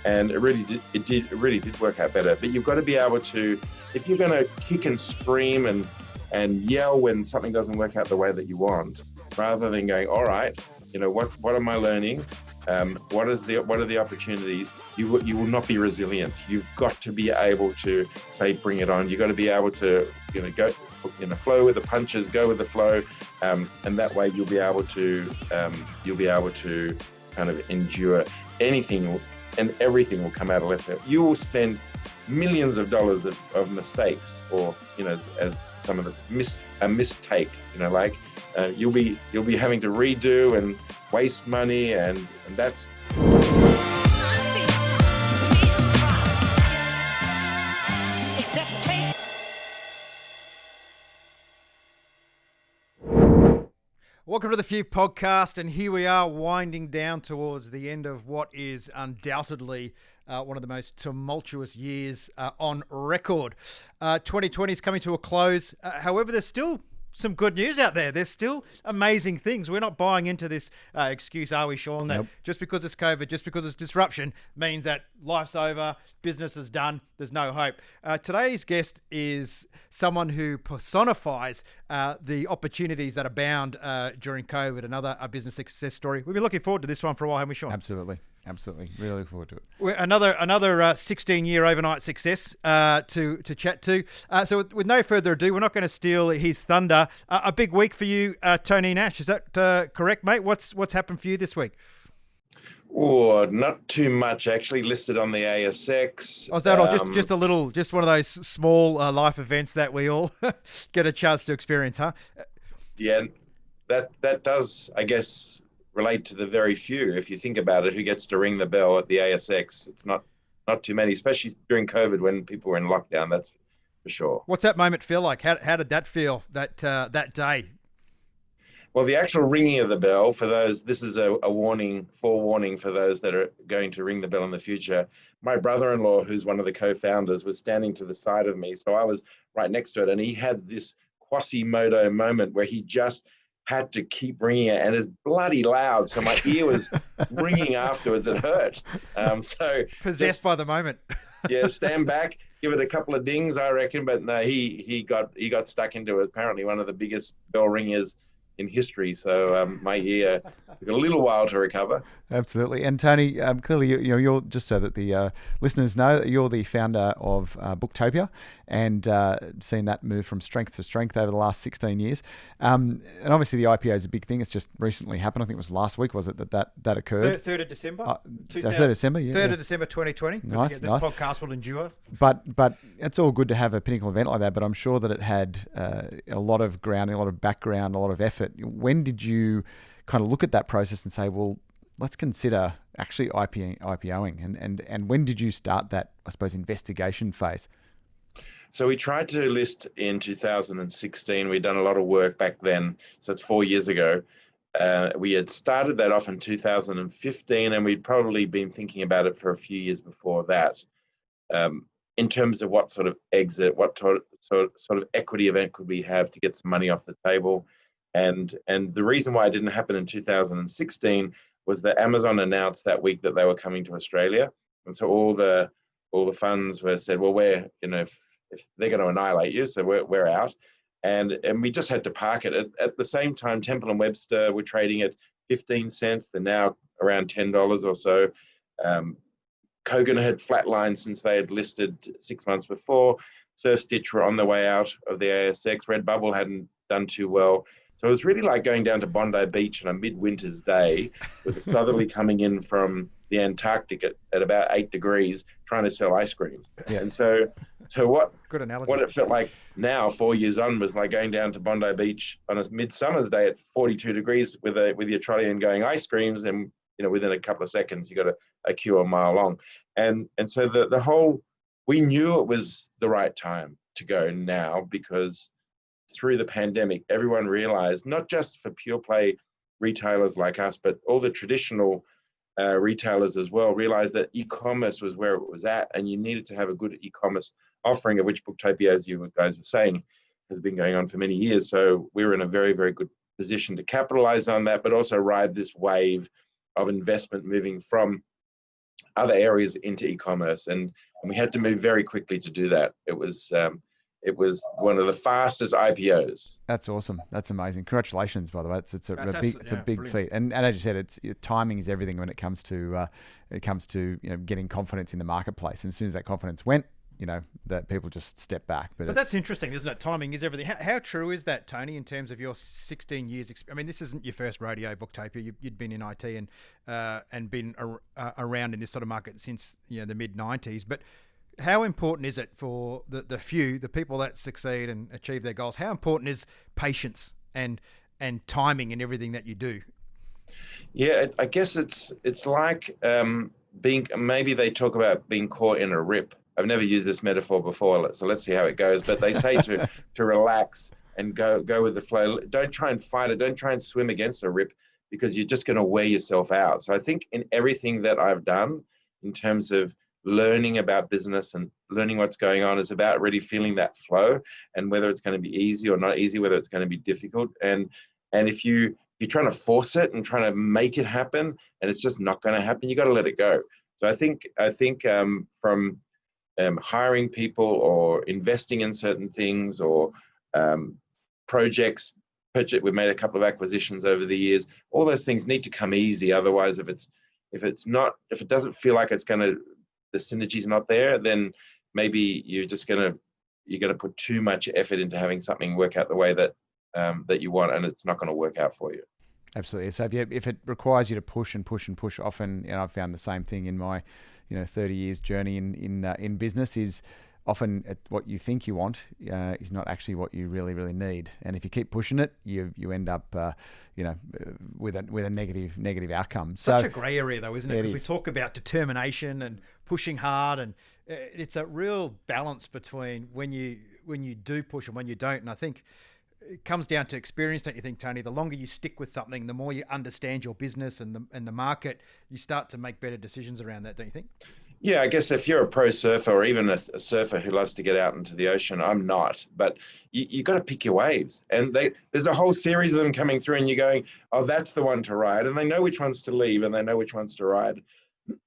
and it really did work out better. But you've got to be able to, if you're going to kick and scream and yell when something doesn't work out the way that you want, rather than going, all right, what am I learning? What are the opportunities? You will not be resilient. You've got to be able to say, bring it on. You've got to be able to, go, flow with the punches, go with the flow, and that way you'll be able to kind of endure anything, and everything will come out of left field. You will spend millions of dollars of mistakes, or as some of a mistake. You'll be having to redo and waste money, and that's. Welcome to the Few podcast, and here we are winding down towards the end of what is undoubtedly one of the most tumultuous years on record. 2020 is coming to a close. However, there's still some good news out there. There's still amazing things. We're not buying into this excuse, are we, Sean, that just because it's COVID, just because it's disruption, means that life's over, business is done, there's no hope. Today's guest is someone who personifies the opportunities that abound during COVID, another business success story. We've been looking forward to this one for a while, haven't we, Sean? Absolutely. Really look forward to it. Another 16-year overnight success to chat to. So with no further ado, we're not going to steal his thunder. A big week for you, Tony Nash. Is that correct, mate? What's happened for you this week? Oh, not too much actually. Listed on the ASX. Oh, is that all? Just one of those small life events that we all get a chance to experience, huh? Yeah, that does, I guess, relate to the very few, if you think about it, who gets to ring the bell at the ASX. It's not too many, especially during COVID when people were in lockdown, that's for sure. What's that moment feel like? How did that feel that day? Well, the actual ringing of the bell, for those, this is a forewarning for those that are going to ring the bell in the future. My brother-in-law, who's one of the co-founders, was standing to the side of me, so I was right next to it, and he had this Quasimodo moment where he just had to keep ringing it, and it's bloody loud. So my ear was ringing afterwards. It hurt. So possessed by the moment. Yeah, stand back, give it a couple of dings, I reckon. But no, he got stuck into it. Apparently one of the biggest bell ringers in history. So my ear took a little while to recover. Absolutely. And Tony, clearly you're just so that the listeners know that you're the founder of Booktopia, and seen that move from strength to strength over the last 16 years. And obviously the IPO is a big thing. It's just recently happened. I think it was last week, was it, that occurred? 3rd of December. 3rd of December, yeah. 3rd of December 2020. Nice. This podcast will endure. But it's all good to have a pinnacle event like that, but I'm sure that it had a lot of grounding, a lot of background, a lot of effort. When did you kind of look at that process and say, well, let's consider actually IPOing, and when did you start that, I suppose, investigation phase? So we tried to list in 2016. We'd done a lot of work back then. So it's 4 years ago. We had started that off in 2015, and we'd probably been thinking about it for a few years before that. In terms of what sort of exit, what sort of equity event could we have to get some money off the table. And the reason why it didn't happen in 2016 was that Amazon announced that week that they were coming to Australia. And so all the funds were said, well, if they're going to annihilate you, so we're out. And we just had to park it. At the same time, Temple & Webster were trading at 15 cents. They're now around $10 or so. Kogan had flatlined since they had listed 6 months before. Surf Stitch were on the way out of the ASX. Redbubble hadn't done too well. So it was really like going down to Bondi Beach on a midwinter's day with a southerly coming in from the Antarctic at about 8 degrees trying to sell ice creams. Yeah. And so what it felt like now, 4 years on, was like going down to Bondi Beach on a midsummer's day at 42 degrees with your trolley and going ice creams, and within a couple of seconds you got a queue a mile long. And so the whole, we knew it was the right time to go now, because through the pandemic, everyone realized, not just for pure play retailers like us, but all the traditional retailers as well, realized that e-commerce was where it was at, and you needed to have a good e-commerce offering, of which Booktopia, as you guys were saying, has been going on for many years. So we were in a very, very good position to capitalize on that, but also ride this wave of investment moving from other areas into e-commerce, and we had to move very quickly to do that. It was one of the fastest IPOs. That's awesome. That's amazing. Congratulations, by the way. It's a big brilliant feat. And as you said, timing is everything when it comes to getting confidence in the marketplace. And as soon as that confidence went, that people just step back. But that's interesting, isn't it? Timing is everything. How true is that, Tony, in terms of your 16 years? I mean, this isn't your first rodeo, Booktopia. You'd been in IT and been around in this sort of market since the mid 90s. But how important is it for the people that succeed and achieve their goals? How important is patience and timing in everything that you do? Yeah, I guess it's like maybe they talk about being caught in a rip. I've never used this metaphor before, so let's see how it goes. But they say to relax and go with the flow. Don't try and fight it. Don't try and swim against a rip, because you're just going to wear yourself out. So I think in everything that I've done in terms of learning about business and learning what's going on is about really feeling that flow, and whether it's going to be easy or not easy, whether it's going to be difficult. And if you're trying to force it and trying to make it happen and it's just not going to happen, you got to let it go. So I think from hiring people or investing in certain things or projects, we've made a couple of acquisitions over the years. All those things need to come easy. Otherwise, if it doesn't feel like the synergy's not there, then maybe you're going to put too much effort into having something work out the way that you want, and it's not going to work out for you. Absolutely. So if it requires you to push and push and push, often, I've found the same thing in my 30 years journey in business, is often what you think you want is not actually what you really, really need. And if you keep pushing it, you end up with a negative outcome. Such a grey area though, isn't it? Because we talk about determination and pushing hard, and it's a real balance between when you do push and when you don't. And I think it comes down to experience, don't you think, Tony? The longer you stick with something, the more you understand your business and the market, you start to make better decisions around that, don't you think? Yeah, I guess if you're a pro surfer or even a surfer who loves to get out into the ocean, I'm not, but you got to pick your waves. And there's a whole series of them coming through, and you're going, oh, that's the one to ride. And they know which ones to leave, and they know which ones to ride.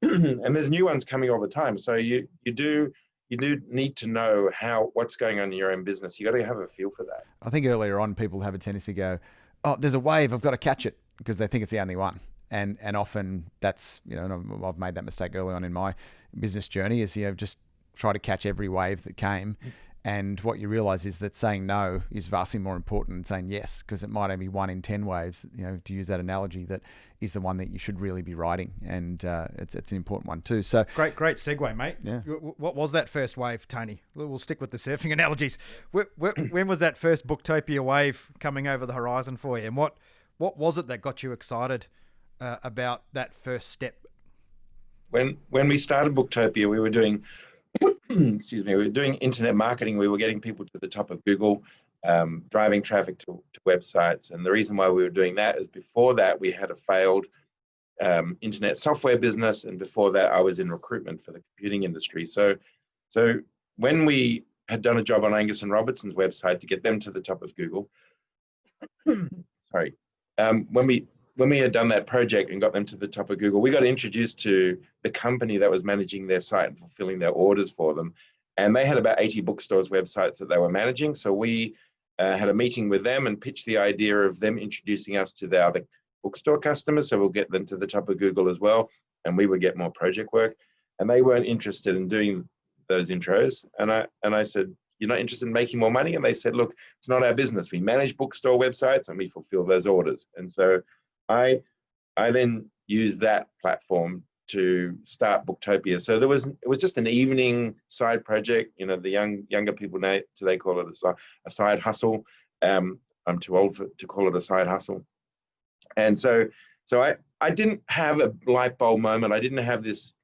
And there's new ones coming all the time. So you do need to know what's going on in your own business. You got to have a feel for that. I think earlier on, people have a tendency to go, oh, there's a wave, I've got to catch it, because they think it's the only one. And often that's, and I've made that mistake early on in my business journey, is, just try to catch every wave that came. And what you realize is that saying no is vastly more important than saying yes, because it might only be 1 in 10 waves, to use that analogy, that is the one that you should really be riding. And it's an important one too. So great segue, mate. Yeah. What was that first wave, Tony? We'll stick with the surfing analogies. When was that first Booktopia wave coming over the horizon for you? And what was it that got you excited about that first step? When we started Booktopia, we were doing internet marketing. We were getting people to the top of Google, driving traffic to websites. And the reason why we were doing that is before that, we had a failed internet software business. And before that, I was in recruitment for the computing industry. So when we had done a job on Angus and Robertson's website to get them to the top of Google, when we had done that project and got them to the top of Google, we got introduced to the company that was managing their site and fulfilling their orders for them. And they had about 80 bookstores websites that they were managing. So we had a meeting with them and pitched the idea of them introducing us to their other bookstore customers. So we'll get them to the top of Google as well. And we would get more project work. And they weren't interested in doing those intros. And I said, you're not interested in making more money? And they said, look, it's not our business. We manage bookstore websites and we fulfill those orders. And so I then used that platform to start Booktopia. So it was just an evening side project. The younger people now, they call it a side hustle. I'm too old to call it a side hustle. And so I didn't have a light bulb moment. I didn't have this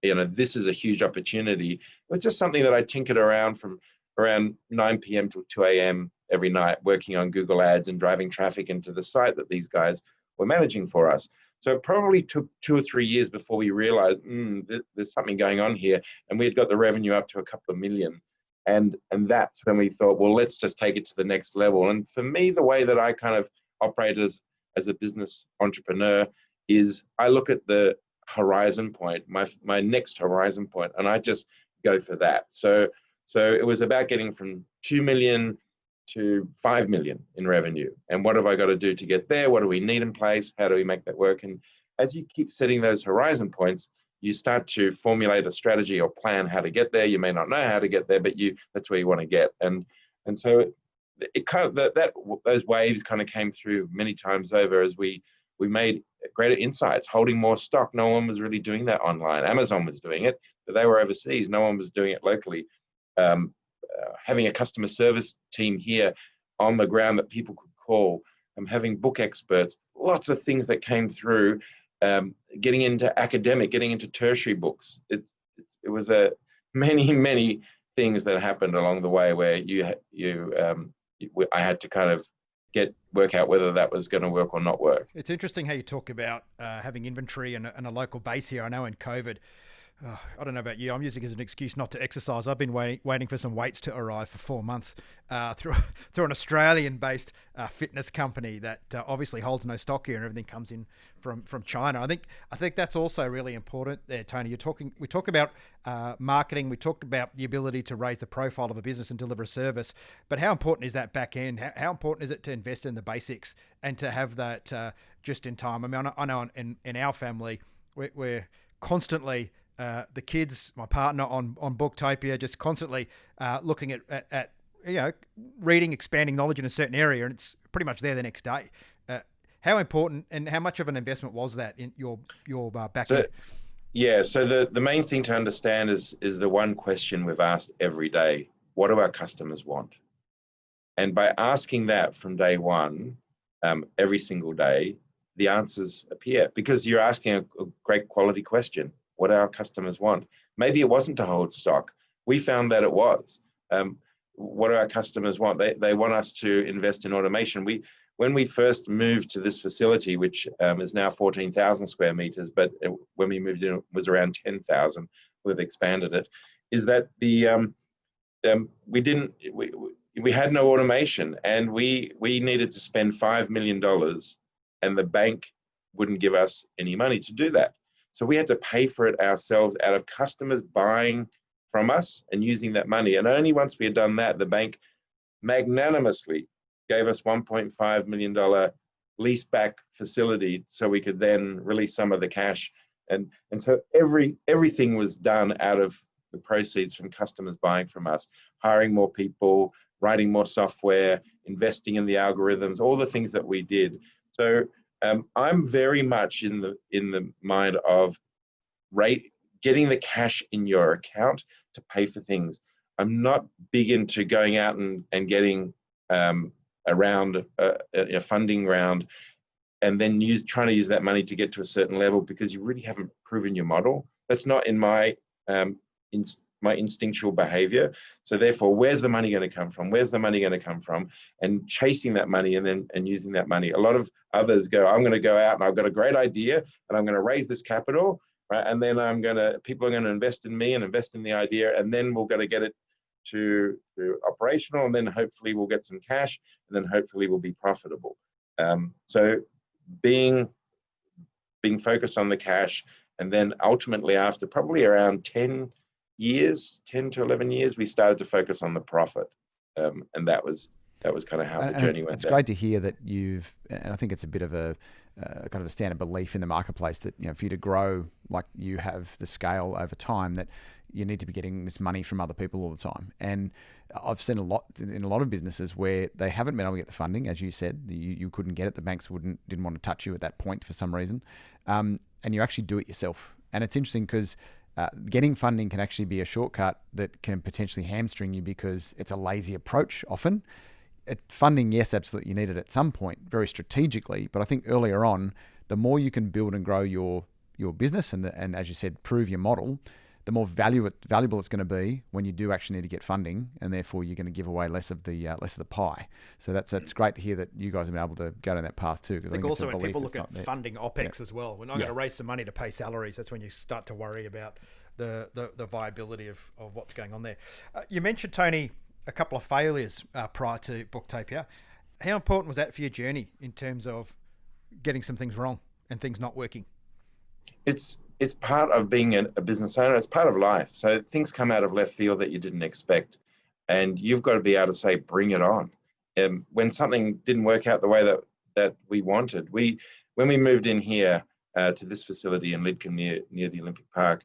this is a huge opportunity. It was just something that I tinkered around from around 9 p.m. till 2 a.m. every night, working on Google Ads and driving traffic into the site that these guys were managing for us. So it probably took 2 or 3 years before we realized there's something going on here, and we had got the revenue up to a couple of million. And that's when we thought, well, let's just take it to the next level. And for me, the way that I kind of operate as a business entrepreneur is I look at the horizon point, my next horizon point, and I just go for that. So it was about getting from 2 million to 5 million in revenue. And what have I got to do to get there? What do we need in place? How do we make that work? And as you keep setting those horizon points, you start to formulate a strategy or plan how to get there. You may not know how to get there, but that's where you want to get. And so it kind of those waves kind of came through many times over as we made greater insights, holding more stock. No one was really doing that online. Amazon was doing it, but they were overseas. No one was doing it locally. Having a customer service team here on the ground that people could call, having book experts, lots of things that came through, getting into academic, getting into tertiary books. It was many things that happened along the way where I had to kind of work out whether that was going to work or not work. It's interesting how you talk about having inventory and a local base here. I know in COVID, I don't know about you, I'm using it as an excuse not to exercise. I've been waiting for some weights to arrive for 4 months through an Australian-based fitness company that obviously holds no stock here, and everything comes in from China. I think that's also really important there, Tony. We talk about marketing, we talk about the ability to raise the profile of a business and deliver a service, but how important is that back end? How important is it to invest in the basics and to have that just in time? I mean, I know in our family, we're constantly the kids, my partner on Booktopia, just constantly looking at reading, expanding knowledge in a certain area, and it's pretty much there the next day. How important and how much of an investment was that in your back end? So the main thing to understand is the one question we've asked every day: what do our customers want? And by asking that from day one, every single day, the answers appear, because you're asking a great quality question. What our customers want. Maybe it wasn't to hold stock. We found that it was. What do our customers want? They want us to invest in automation. When we first moved to this facility, which is now 14,000 square meters, but when we moved in, it was around 10,000. We've expanded it. Is that we had no automation, and we needed to spend $5 million, and the bank wouldn't give us any money to do that. So we had to pay for it ourselves out of customers buying from us and using that money. And only once we had done that, the bank magnanimously gave us $1.5 million lease back facility so we could then release some of the cash. And so everything was done out of the proceeds from customers buying from us, hiring more people, writing more software, investing in the algorithms, all the things that we did. So I'm very much in the mind of getting the cash in your account to pay for things. I'm not big into going out and getting a funding round and then trying to use that money to get to a certain level, because you really haven't proven your model. That's not in my instinctual behavior. So therefore, where's the money going to come from? Where's the money going to come from? And chasing that money and using that money. A lot of others go, I'm going to go out and I've got a great idea and I'm going to raise this capital, right? And then people are going to invest in me and invest in the idea, and then we're going to get it to operational, and then hopefully we'll get some cash, and then hopefully we'll be profitable. So being focused on the cash, and then ultimately after probably around 10 to 11 years, we started to focus on the profit. And that was kind of how the journey went. It's great to hear that and I think it's a bit of a kind of a standard belief in the marketplace that, for you to grow like you have the scale over time, that you need to be getting this money from other people all the time. And I've seen a lot in a lot of businesses where they haven't been able to get the funding, as you said, you couldn't get it. The banks didn't want to touch you at that point for some reason. And you actually do it yourself. And it's interesting because getting funding can actually be a shortcut that can potentially hamstring you because it's a lazy approach often. Funding, yes, absolutely, you need it at some point, very strategically. But I think earlier on, the more you can build and grow your business and as you said, prove your model, the more valuable it's going to be when you do actually need to get funding, and therefore you're going to give away less of the pie. So that's great to hear that you guys have been able to go down that path too. I think also when people look at funding OPEX as well, we're not going to raise some money to pay salaries. That's when you start to worry about the viability of what's going on there. You mentioned, Tony, a couple of failures prior to Booktopia. How important was that for your journey in terms of getting some things wrong and things not working? It's it's part of being a business owner. It's part of life. So things come out of left field that you didn't expect, and you've got to be able to say, bring it on. And when something didn't work out the way that we wanted, when we moved in here to this facility in Lidcombe near the Olympic Park,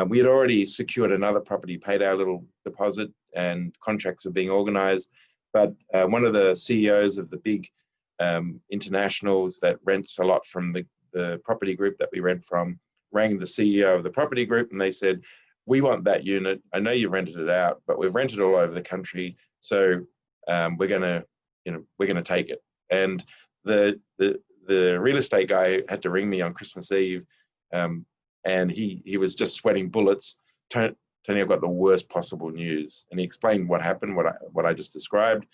we had already secured another property, paid our little deposit, and contracts were being organised. But one of the CEOs of the big internationals that rents a lot from the property group that we rent from rang the CEO of the property group, and they said, we want that unit. I know you rented it out, but we've rented all over the country, so we're gonna take it. And the real estate guy had to ring me on Christmas Eve, and he was just sweating bullets. Tony, I've got the worst possible news, and he explained what happened, what I just described.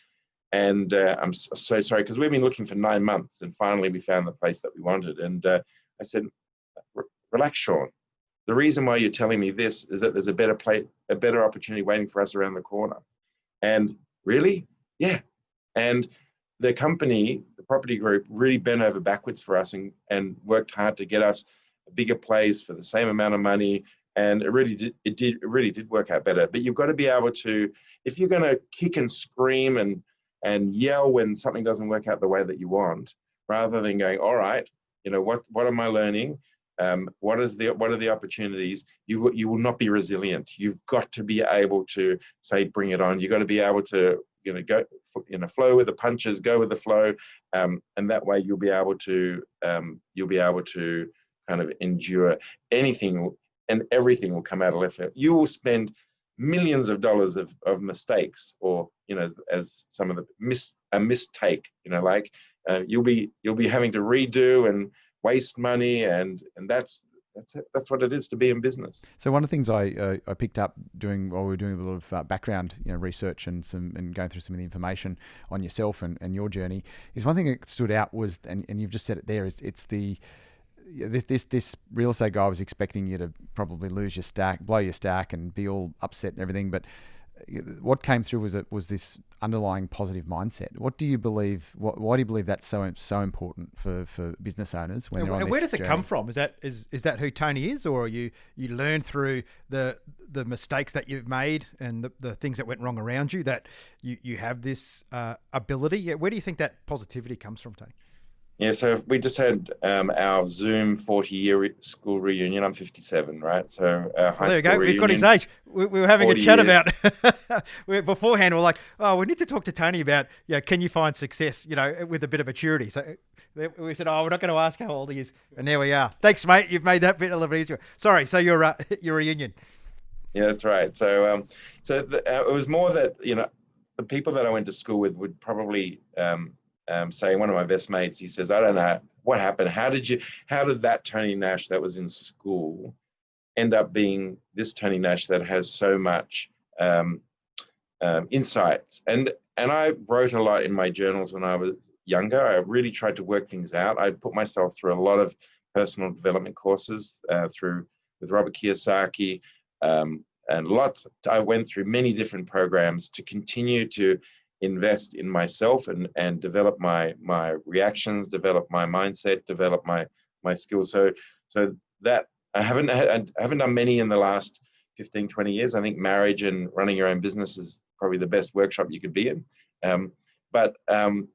And I'm so sorry, because we've been looking for 9 months, and finally we found the place that we wanted. And I said, relax, Sean. The reason why you're telling me this is that there's a better opportunity waiting for us around the corner. And really? Yeah. And the company, the property group, really bent over backwards for us and worked hard to get us a bigger place for the same amount of money. And it really did work out better. But you've got to be able to, if you're going to kick and scream and yell when something doesn't work out the way that you want, rather than going, all right, what am I learning? What are the opportunities? You will not be resilient. You've got to be able to say, bring it on. You've got to be able to, go, flow with the punches, go with the flow, and that way you'll be able to kind of endure anything, and everything will come out of left field. You will spend millions of dollars of mistakes, or as some of a mistake. You'll be having to redo and waste money, and that's what it is to be in business. So one of the things I picked up while we were doing a lot of background research and going through some of the information on yourself and your journey, is one thing that stood out was, and you've just said it there, is it's this real estate guy was expecting you to probably lose your stack, blow your stack, and be all upset and everything. But what came through was this underlying positive mindset. What do you believe? Why do you believe that's so important for business owners when they're on this journey? Where does it come from? Is that who Tony is, or you learn through the mistakes that you've made and the things that went wrong around you, that you have this ability? Yeah, where do you think that positivity comes from, Tony? Yeah, so we just had our Zoom 40-year school reunion. I'm 57, right? So high there you go. Reunion, We've got his age. We were having a chat years. about beforehand. We're like, oh, we need to talk to Tony about, can you find success, with a bit of maturity. So we said, oh, we're not going to ask how old he is, and there we are. Thanks, mate. You've made that bit a little bit easier. Sorry. So your reunion. Yeah, that's right. So it was more that the people that I went to school with would probably. Saying, one of my best mates, he says, I don't know what happened. How did that Tony Nash that was in school end up being this Tony Nash that has so much insights? And I wrote a lot in my journals when I was younger. I really tried to work things out. I put myself through a lot of personal development courses with Robert Kiyosaki, and lots. I went through many different programs to continue to invest in myself and develop my reactions, develop my mindset, develop my skills. So that I haven't done many in the last 15, 20 years. I think marriage and running your own business is probably the best workshop you could be in. But that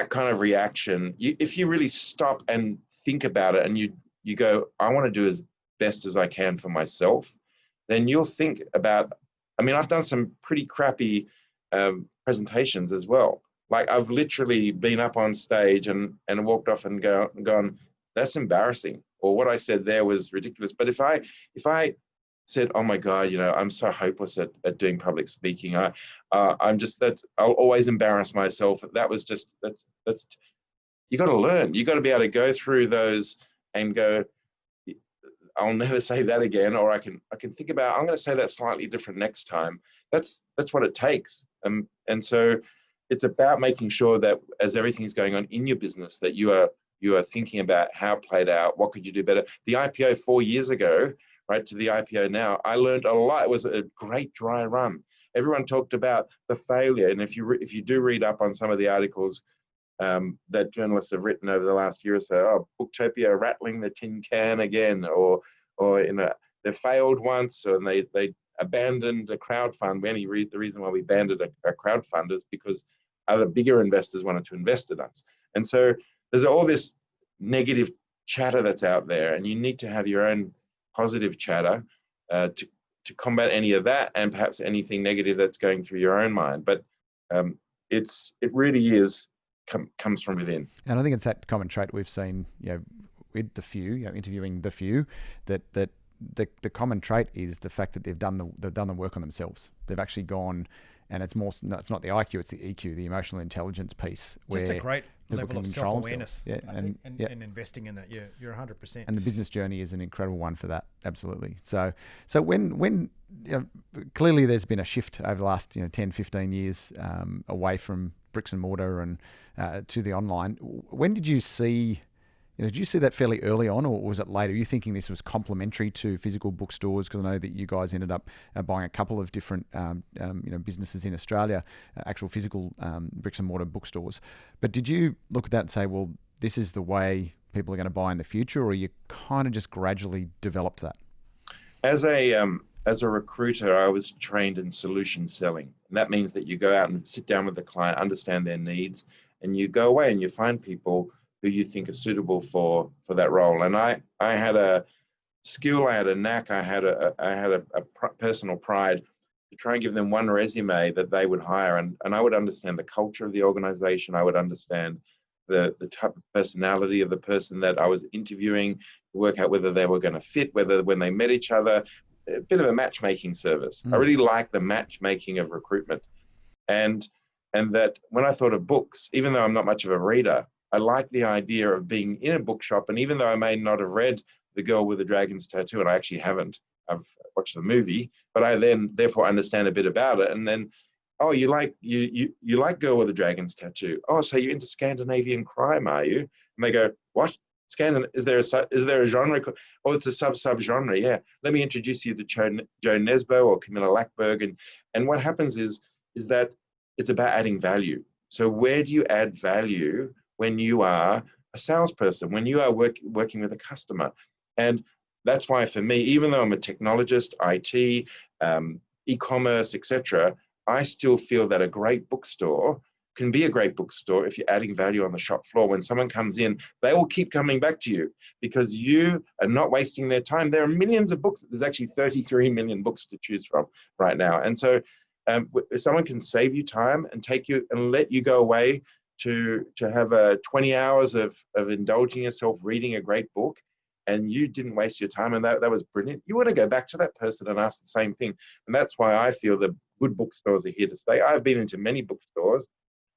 kind of reaction, if you really stop and think about it, and you go, I want to do as best as I can for myself, then you'll think about. I mean, I've done some pretty crappy presentations as well. Like, I've literally been up on stage and walked off and gone, that's embarrassing, or what I said there was ridiculous. But if I said, oh my God, I'm so hopeless at doing public speaking, I'll always embarrass myself. That's you got to learn. You got to be able to go through those and go, I'll never say that again, or I can think about, I'm going to say that slightly different next time. That's what it takes. And so it's about making sure that as everything's going on in your business, that you are thinking about how it played out, what could you do better. The IPO 4 years ago, right, to the IPO now, I learned a lot. It was a great dry run. Everyone talked about the failure, and if you do read up on some of the articles, that journalists have written over the last year or so. Oh, Booktopia rattling the tin can again, or they failed once, and they abandoned a crowd fund. The reason why we abandoned a crowd fund is because other bigger investors wanted to invest in us. And so there's all this negative chatter that's out there, and you need to have your own positive chatter to combat any of that, and perhaps anything negative that's going through your own mind. But it really is comes from within. And I think it's that common trait we've seen, with the few, interviewing the few, that the common trait is the fact that they've done the work on themselves. They've actually gone, and it's not the IQ, it's the EQ, the emotional intelligence piece. Just a great level of self-awareness. Yeah, and investing in that. You're 100%. And the business journey is an incredible one for that. Absolutely. So when clearly there's been a shift over the last 10, 15 years away from bricks and mortar and to the online. When did you see? Did you see that fairly early on, or was it later? Are you thinking this was complementary to physical bookstores? Because I know that you guys ended up buying a couple of different businesses in Australia, actual physical bricks and mortar bookstores. But did you look at that and say, well, this is the way people are going to buy in the future, or you kind of just gradually developed that? As a recruiter, I was trained in solution selling. And that means that you go out and sit down with the client, understand their needs, and you go away and you find people who you think are suitable for that role. And I had a skill, I had a knack, I had a personal pride to try and give them one resume that they would hire. And I would understand the culture of the organization. I would understand the type of personality of the person that I was interviewing, to work out whether they were going to fit, whether when they met each other, a bit of a matchmaking service. I really like the matchmaking of recruitment. And that when I thought of books, even though I'm not much of a reader, I like the idea of being in a bookshop. And even though I may not have read The Girl with the Dragon's Tattoo, and I actually haven't, I've watched the movie, but I then therefore understand a bit about it. And then, oh, you like Girl with the Dragon's Tattoo. Oh, so you're into Scandinavian crime, are you? And they go, what? Is there a genre? Oh, it's a sub genre. Yeah. Let me introduce you to Joe Nesbo or Camilla Lackberg. And what happens is that it's about adding value. So where do you add value when you are a salesperson, when you are working with a customer? And that's why for me, even though I'm a technologist, IT, e-commerce, etc., I still feel that a great bookstore can be a great bookstore if you're adding value on the shop floor. When someone comes in, they will keep coming back to you because you are not wasting their time. There are millions of books. There's actually 33 million books to choose from right now. And so if someone can save you time and take you and let you go away to have 20 hours of indulging yourself reading a great book, and you didn't waste your time, and that was brilliant, you want to go back to that person and ask the same thing. And that's why I feel the good bookstores are here to stay. I've been into many bookstores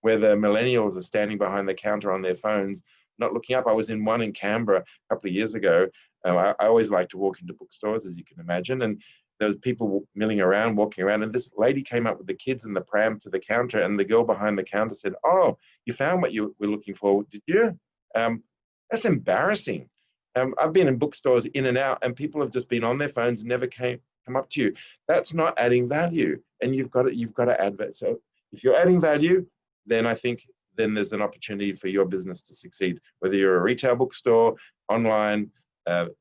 where the millennials are standing behind the counter on their phones, not looking up. I was in one in Canberra a couple of years ago. I always like to walk into bookstores, as you can imagine, and there was people milling around, walking around, and this lady came up with the kids in the pram to the counter, and the girl behind the counter said, "Oh, you found what you were looking for, did you?" That's embarrassing. I've been in bookstores in and out, and people have just been on their phones and never come up to you. That's not adding value, and you've got to add value. So if you're adding value, then I think there's an opportunity for your business to succeed. Whether you're a retail bookstore, online,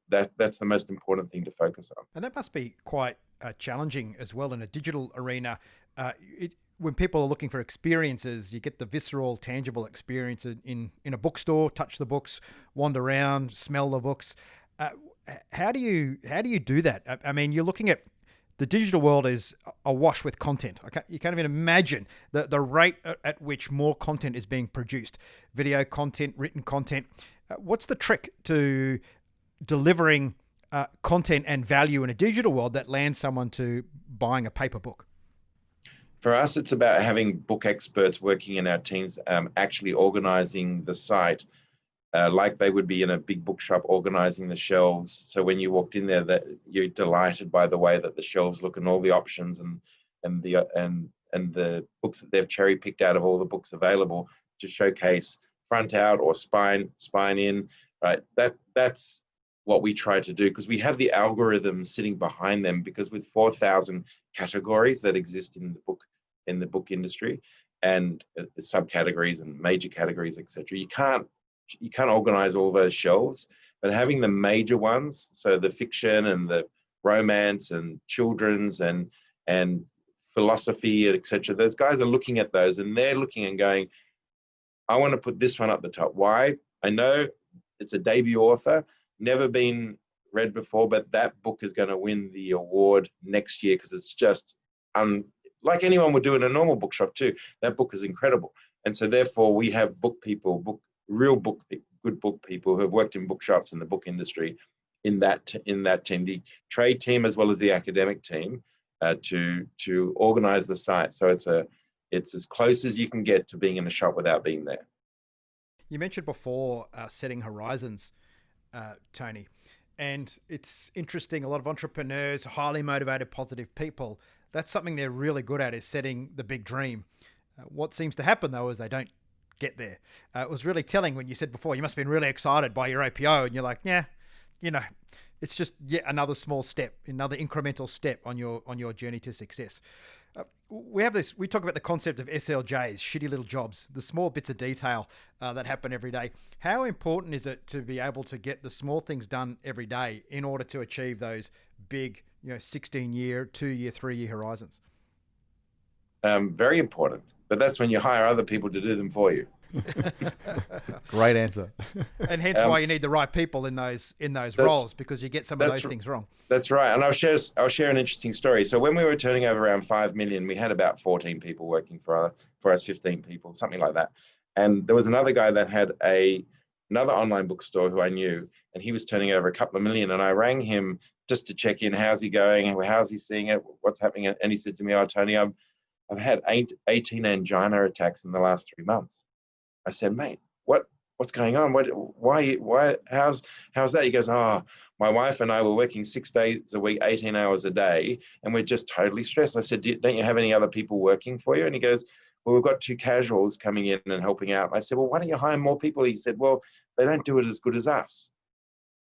that's the most important thing to focus on. And that must be quite challenging as well in a digital arena. When people are looking for experiences, you get the visceral, tangible experience in a bookstore, touch the books, wander around, smell the books. How do you do that? I mean, you're looking at the digital world is awash with content. You can't even imagine the rate at which more content is being produced. Video content, written content. What's the trick to delivering content and value in a digital world that lands someone to buying a paper book? For us, it's about having book experts working in our teams, actually organizing the site like they would be in a big bookshop, organizing the shelves. So when you walked in there, that you're delighted by the way that the shelves look and all the options and the books that they've cherry picked out of all the books available to showcase front out or spine in. Right, that's what we try to do, because we have the algorithms sitting behind them, because with 4,000 categories that exist in the book industry, and subcategories and major categories, etc. You can't organize all those shelves, but having the major ones, so the fiction and the romance and children's and philosophy, etc. Those guys are looking at those and they're looking and going, I want to put this one up the top. Why? I know it's a debut author, never been read before, but that book is going to win the award next year because it's just like anyone would do in a normal bookshop too. That book is incredible. And so therefore we have good book people who have worked in bookshops in the book industry in that team, the trade team as well as the academic team, to organize the site. So it's as close as you can get to being in a shop without being there. You mentioned before setting horizons, Tony, and it's interesting. A lot of entrepreneurs, highly motivated, positive people, that's something they're really good at, is setting the big dream. What seems to happen though is they don't get there. It was really telling when you said before, you must have been really excited by your APO and you're like, yeah, it's just yet another small step, another incremental step on your journey to success. We talk about the concept of SLJs, shitty little jobs, the small bits of detail that happen every day. How important is it to be able to get the small things done every day in order to achieve those big, 16-year, 2-year, 3-year horizons? Very important, but that's when you hire other people to do them for you. Great answer. And hence why you need the right people in those roles, because you get some of those things wrong. That's right. And I'll share an interesting story. So when we were turning over around 5 million, we had about 14 people working for us, 15 people, something like that. And there was another guy that had another online bookstore who I knew, and he was turning over a couple of million. And I rang him just to check in, how's he going? How's he seeing it? What's happening? And he said to me, oh, Tony, I've had 18 angina attacks in the last 3 months. I said, mate, what's going on? Why, how's that? He goes, oh, my wife and I were working 6 days a week, 18 hours a day, and we're just totally stressed. I said, don't you have any other people working for you? And he goes, well, we've got 2 casuals coming in and helping out. I said, well, why don't you hire more people? He said, well, they don't do it as good as us.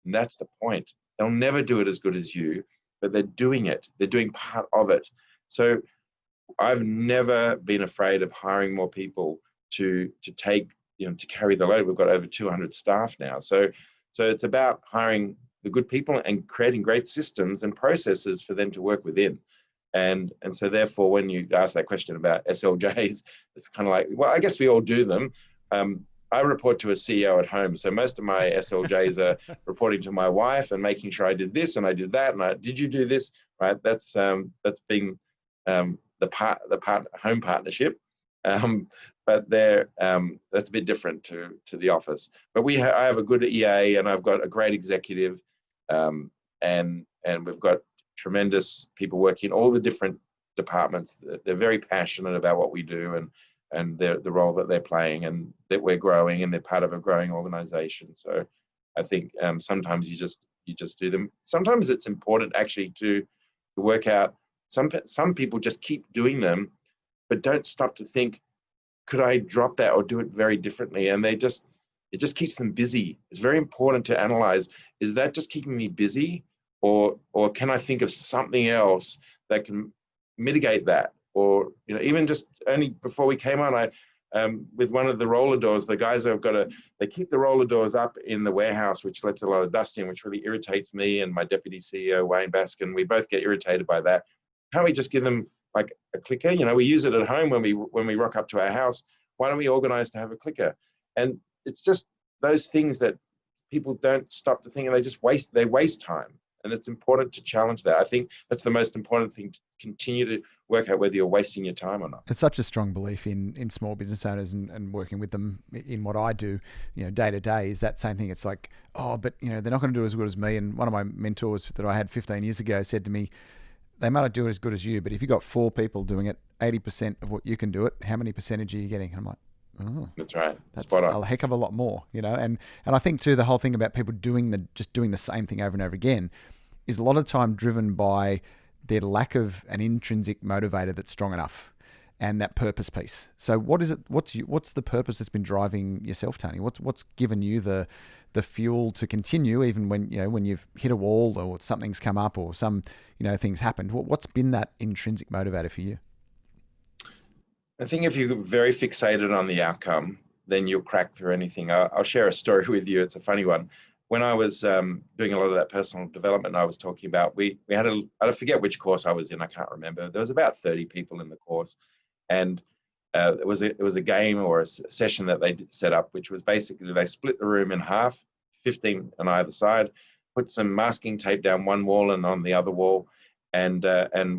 And that's the point. They'll never do it as good as you, but they're doing it. They're doing part of it. So I've never been afraid of hiring more people to take, to carry the load. We've got over 200 staff now. So it's about hiring the good people and creating great systems and processes for them to work within. And so therefore, when you ask that question about SLJs, it's kind of like, well, I guess we all do them. I report to a CEO at home. So most of my SLJs are reporting to my wife and making sure I did this and I did that. And did you do this? Right. That's being the home partnership. But that's a bit different to the office. But I have a good EA and I've got a great executive, and we've got tremendous people working in all the different departments. They're very passionate about what we do and the role that they're playing, and that we're growing, and they're part of a growing organization. So I think sometimes you just do them. Sometimes it's important actually to work out. Some people just keep doing them, but don't stop to think, could I drop that or do it very differently? And it just keeps them busy. It's very important to analyze, is that just keeping me busy, or can I think of something else that can mitigate that? Or, even just only before we came on, I with one of the roller doors, the guys have they keep the roller doors up in the warehouse, which lets a lot of dust in, which really irritates me and my deputy CEO, Wayne Baskin. We both get irritated by that. Can't we just give them like a clicker? We use it at home when we rock up to our house. Why don't we organize to have a clicker? And it's just those things that people don't stop to think, and they waste time. And it's important to challenge that. I think that's the most important thing, to continue to work out whether you're wasting your time or not. It's such a strong belief in small business owners and working with them in what I do, day to day, is that same thing. It's like, oh, but they're not going to do as good as me. And one of my mentors that I had 15 years ago said to me, they might not do it as good as you, but if you got 4 people doing it 80% of what you can do it, how many percentage are you getting? And I'm like, oh, that's right. That's spot on. A heck of a lot more, and I think too, the whole thing about people doing the same thing over and over again is a lot of the time driven by their lack of an intrinsic motivator that's strong enough, and that purpose piece. So what is it? What's the purpose that's been driving yourself, Tony? What's given you the fuel to continue even when you've hit a wall or something's come up or some things happened? What's been that intrinsic motivator for you? I think if you're very fixated on the outcome, then you'll crack through anything. I'll share a story with you. It's a funny one. When I was doing a lot of that personal development I was talking about, we had I forget which course I was in. I can't remember. There was about 30 people in the course, and it was a game or a session that they set up, which was basically they split the room in half, 15 on either side, put some masking tape down one wall and on the other wall, and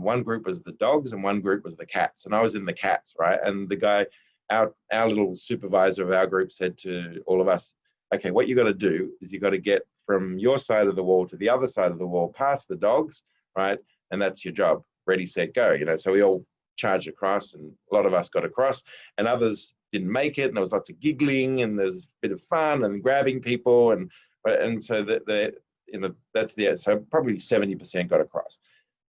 one group was the dogs and one group was the cats, and I was in the cats, right? And the guy, our little supervisor of our group, said to all of us, okay, what you got to do is you got to get from your side of the wall to the other side of the wall past the dogs, right? And that's your job. Ready, set, go. So we all charged across, and a lot of us got across, and others didn't make it, and there was lots of giggling, and there's a bit of fun and grabbing people, and so so probably 70% got across.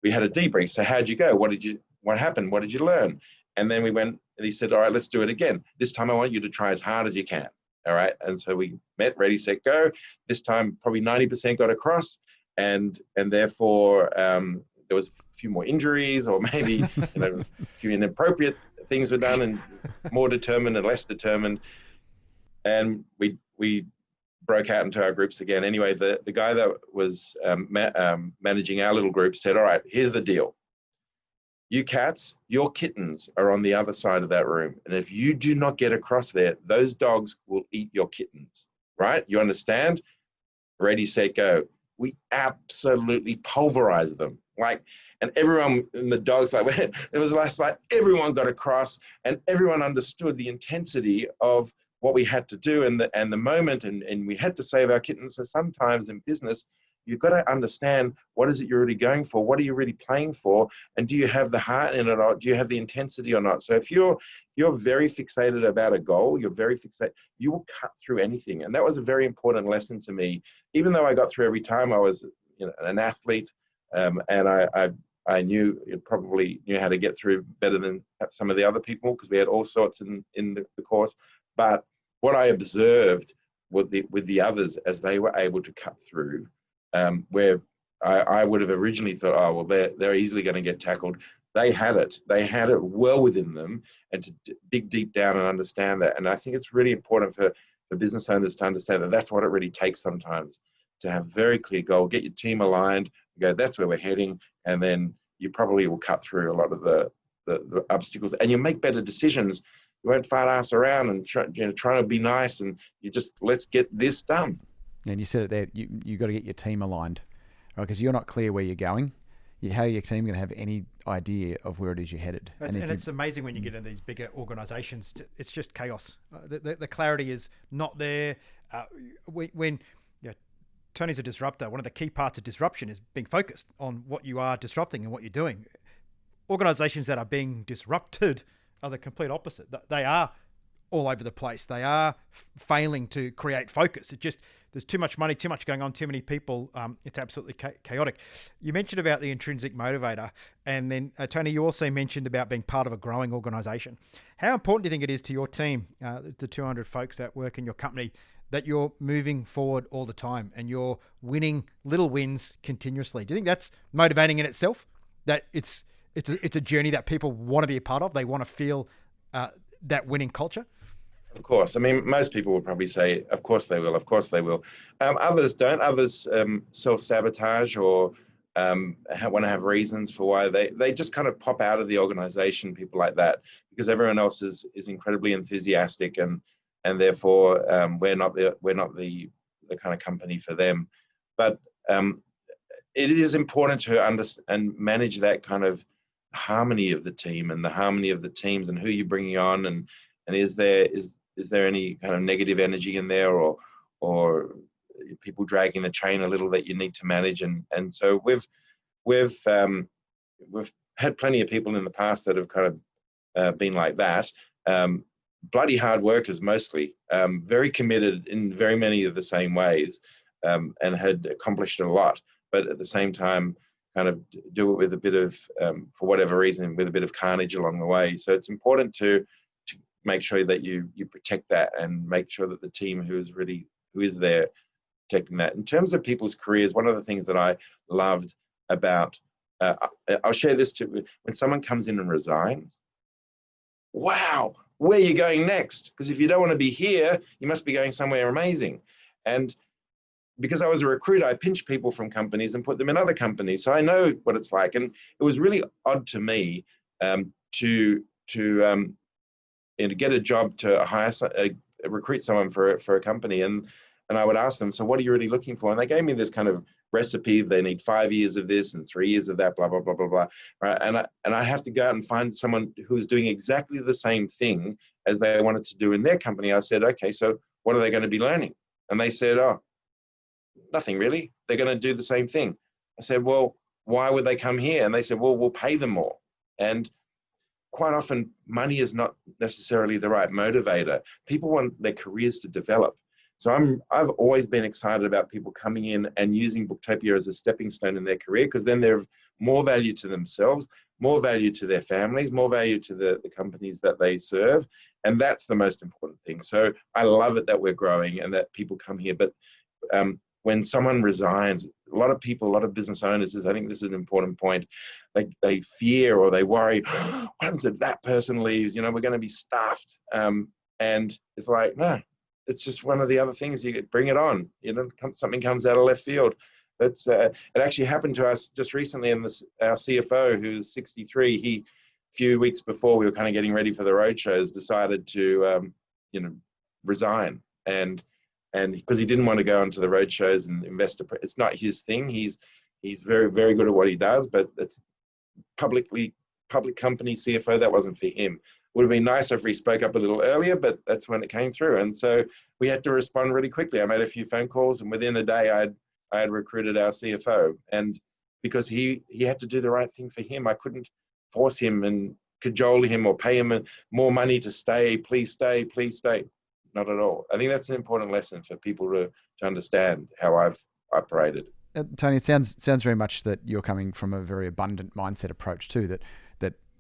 We had a debrief. So how'd you go? What happened? What did you learn? And then we went, and he said, all right, let's do it again. This time I want you to try as hard as you can. All right. And so we met, ready, set, go. This time probably 90% got across, and therefore there was a few more injuries, or maybe a few inappropriate things were done, and more determined and less determined. And we broke out into our groups again. Anyway, the guy that was managing our little group said, all right, here's the deal. You cats, your kittens are on the other side of that room. And if you do not get across there, those dogs will eat your kittens, right? You understand? Ready, set, go. We absolutely pulverized them. And everyone, and the dogs, it was like everyone got across, and everyone understood the intensity of what we had to do and the moment, and we had to save our kittens. So sometimes in business, you've got to understand, what is it you're really going for? What are you really playing for? And do you have the heart in it, or do you have the intensity or not? So if you're very fixated about a goal, you will cut through anything. And that was a very important lesson to me. Even though I got through every time, I was an athlete, and I probably knew how to get through better than some of the other people, because we had all sorts in the course. But what I observed with the others as they were able to cut through, where I would have originally thought, oh, well, they're easily going to get tackled. They had it well within them, and to dig deep down and understand that. And I think it's really important for business owners to understand that that's what it really takes sometimes, to have a very clear goal, get your team aligned, go, that's where we're heading, and then you probably will cut through a lot of the obstacles, and you make better decisions. You won't fart ass around and trying to be nice, and you just, let's get this done. And you said it there, you got to get your team aligned, right? Because you're not clear where you're going. How are your team going to have any idea of where it is you're headed? And it's amazing when you get into these bigger organizations, it's just chaos. The clarity is not there. When Tony's a disruptor, one of the key parts of disruption is being focused on what you are disrupting and what you're doing. Organizations that are being disrupted are the complete opposite. They are all over the place. They are failing to create focus. There's too much money, too much going on, too many people. It's absolutely chaotic. You mentioned about the intrinsic motivator, and then Tony, you also mentioned about being part of a growing organization. How important do you think it is to your team, the 200 folks that work in your company, that you're moving forward all the time and you're winning little wins continuously? Do you think that's motivating in itself? That it's a journey that people want to be a part of? They want to feel that winning culture? Of course. I mean, most people would probably say, of course they will, of course they will. Others don't. Others self-sabotage or want to have reasons for why they just kind of pop out of the organization, people like that, because everyone else is incredibly enthusiastic, and therefore we're not the kind of company for them. But it is important to understand and manage that kind of harmony of the team and the harmony of the teams, and who you're bringing on, and is there any kind of negative energy in there, or people dragging the chain a little that you need to manage. And so we've had plenty of people in the past that have kind of been like that. Bloody hard workers mostly, very committed in very many of the same ways, and had accomplished a lot, but at the same time kind of do it with a bit of, for whatever reason, with a bit of carnage along the way. So it's important to make sure that you protect that, and make sure that the team who is there protecting that. In terms of people's careers, one of the things that I loved about, I'll share this too, when someone comes in and resigns, wow, where are you going next? Because if you don't want to be here, you must be going somewhere amazing. And because I was a recruiter, I pinched people from companies and put them in other companies. So I know what it's like. And it was really odd to me to get a job to hire, recruit someone for a company. And I would ask them, so what are you really looking for? And they gave me this kind of recipe. They need 5 years of this and 3 years of that, blah, blah, blah, blah, blah. Right? And I have to go out and find someone who is doing exactly the same thing as they wanted to do in their company. I said, okay, so what are they going to be learning? And they said, oh, nothing really. They're going to do the same thing. I said, well, why would they come here? And they said, well, we'll pay them more. And quite often, money is not necessarily the right motivator. People want their careers to develop. So I've always been excited about people coming in and using Booktopia as a stepping stone in their career, because then they're more value to themselves, more value to their families, more value to the companies that they serve. And that's the most important thing. So I love it that we're growing and that people come here. But when someone resigns, a lot of people, a lot of business owners, I think this is an important point, they fear or they worry, what happens if that person leaves? We're going to be stuffed. And it's like, no, it's just one of the other things. You bring it on. Something comes out of left field. It actually happened to us just recently. And our CFO, who's 63, he, a few weeks before we were kind of getting ready for the roadshows, decided to, resign. And because he didn't want to go onto the road shows and invest, it's not his thing. He's very, very good at what he does, but it's public company CFO, that wasn't for him. Would have been nice if he spoke up a little earlier, but that's when it came through. And so we had to respond really quickly. I made a few phone calls, and within a day I had recruited our CFO. And because he had to do the right thing for him, I couldn't force him and cajole him or pay him more money to stay. Please stay, please stay. Not at all. I think that's an important lesson for people to understand how I've operated. Tony, it sounds very much that you're coming from a very abundant mindset approach too, that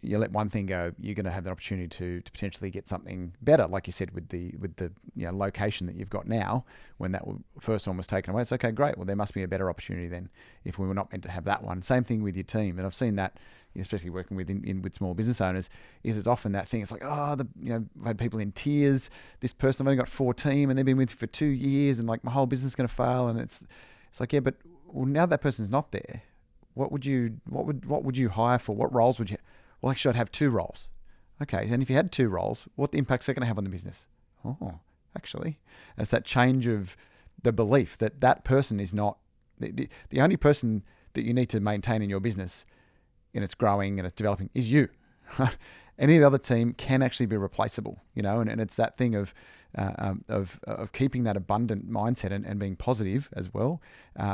you let one thing go, you're going to have the opportunity to potentially get something better, like you said, with the location that you've got now. When that first one was taken away, it's okay, great. Well, there must be a better opportunity then if we were not meant to have that one. Same thing with your team, and I've seen that, especially working with small business owners, is it's often that thing. It's like, I've had people in tears. This person, I've only got 4 team, and they've been with me for 2 years, and like my whole business is going to fail. And it's like, yeah, but now that person's not there, what would you hire for? What roles would you? Well, actually, I'd have 2 roles. Okay, and if you had 2 roles, what impact's that going to have on the business? Oh, actually, it's that change of the belief that person is not the only person that you need to maintain in your business, and it's growing and it's developing, is you. Any of the other team can actually be replaceable, and it's that thing of keeping that abundant mindset and being positive as well,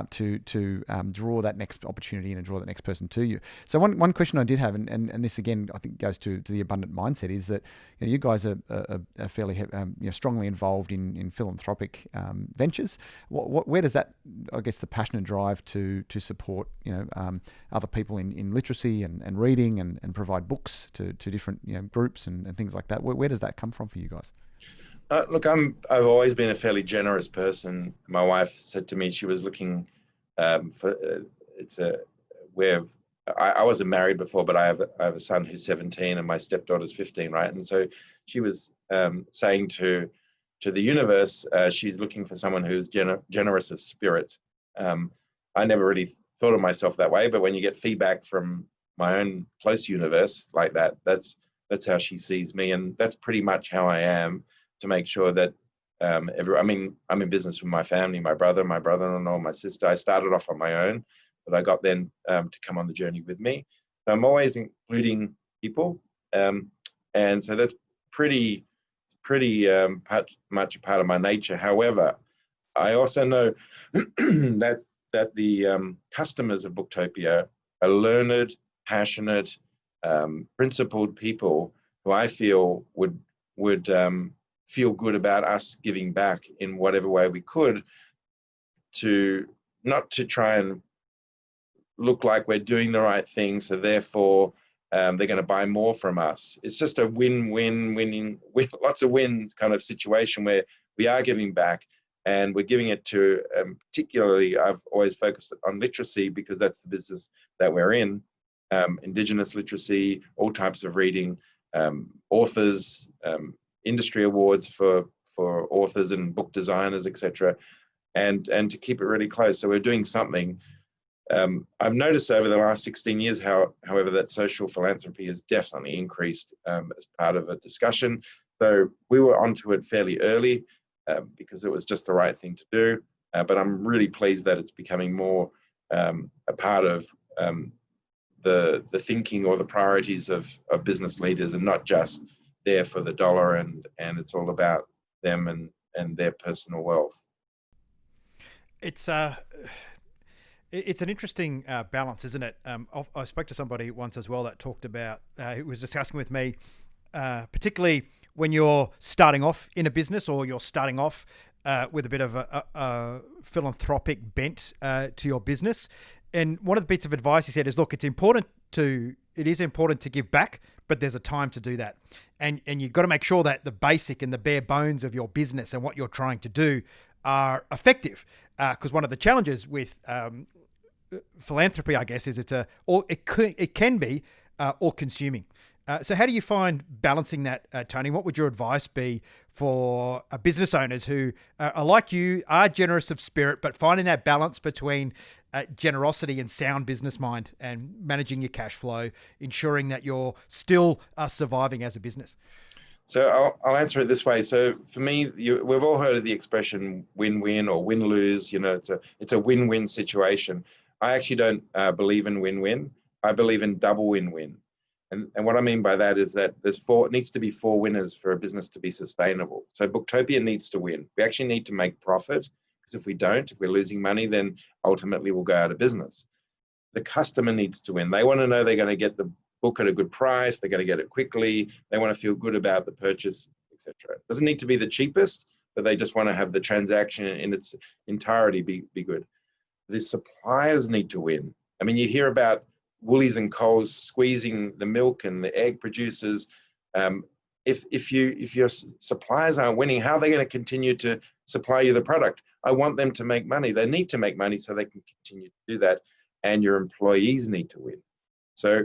to draw that next opportunity and draw that next person to you. So one question I did have, and this again I think goes to the abundant mindset, is that you guys are fairly strongly involved in philanthropic ventures. Where does that, I guess, the passion and drive to support other people in literacy and reading and provide books to different groups and things like that? Where does that come from for you guys? Look, I've always been a fairly generous person. My wife said to me she was looking for where I wasn't married before, but I have a son who's 17 and my stepdaughter's 15, right? And so she was saying to the universe, she's looking for someone who's generous of spirit. I never really thought of myself that way, but when you get feedback from my own close universe like that, that's how she sees me, and that's pretty much how I am. To make sure that I'm in business with my family, my brother-in-law, my sister. I started off on my own, but I got them to come on the journey with me. So I'm always including people, and so that's pretty much a part of my nature. However, I also know that the customers of Booktopia are learned, passionate, principled people who I feel would feel good about us giving back in whatever way we could, not to try and look like we're doing the right thing, so therefore they're going to buy more from us. It's just a winning, lots of wins kind of situation where we are giving back, and we're giving it to, particularly, I've always focused on literacy because that's the business that we're in, Indigenous literacy, all types of reading. authors, industry awards for authors and book designers, etc., and to keep it really close. So we're doing something. I've noticed over the last 16 years, however, that social philanthropy has definitely increased as part of a discussion. So we were onto it fairly early because it was just the right thing to do. But I'm really pleased that it's becoming more a part of the thinking or the priorities of business leaders, and not just there for the dollar, and it's all about them and their personal wealth. It's an interesting balance, isn't it? I spoke to somebody once as well that talked about, who was discussing with me, particularly when you're starting off in a business, or you're starting off with a bit of a philanthropic bent to your business. And one of the bits of advice he said is, look, it is important to give back, but there's a time to do that. And you've got to make sure that the basic and the bare bones of your business and what you're trying to do are effective. Because one of the challenges with philanthropy, I guess, is it can be all-consuming. So how do you find balancing that, Tony? What would your advice be for business owners who are like you, are generous of spirit, but finding that balance between generosity and sound business mind, and managing your cash flow, ensuring that you're still surviving as a business? So I'll answer it this way. So for me, we've all heard of the expression win-win or win-lose. It's a win-win situation. I actually don't believe in win-win. I believe in double win-win. And what I mean by that is that it needs to be 4 winners for a business to be sustainable. So Booktopia needs to win. We actually need to make profit, because if we're losing money, then ultimately we'll go out of business. The customer needs to win. They want to know they're going to get the book at a good price. They're going to get it quickly. They want to feel good about the purchase, etc. It doesn't need to be the cheapest, but they just want to have the transaction in its entirety be good. The suppliers need to win. I mean, you hear about Woolies and Coles squeezing the milk and the egg producers. If your suppliers aren't winning, how are they going to continue to supply you the product? I want them to make money. They need to make money so they can continue to do that. And your employees need to win. So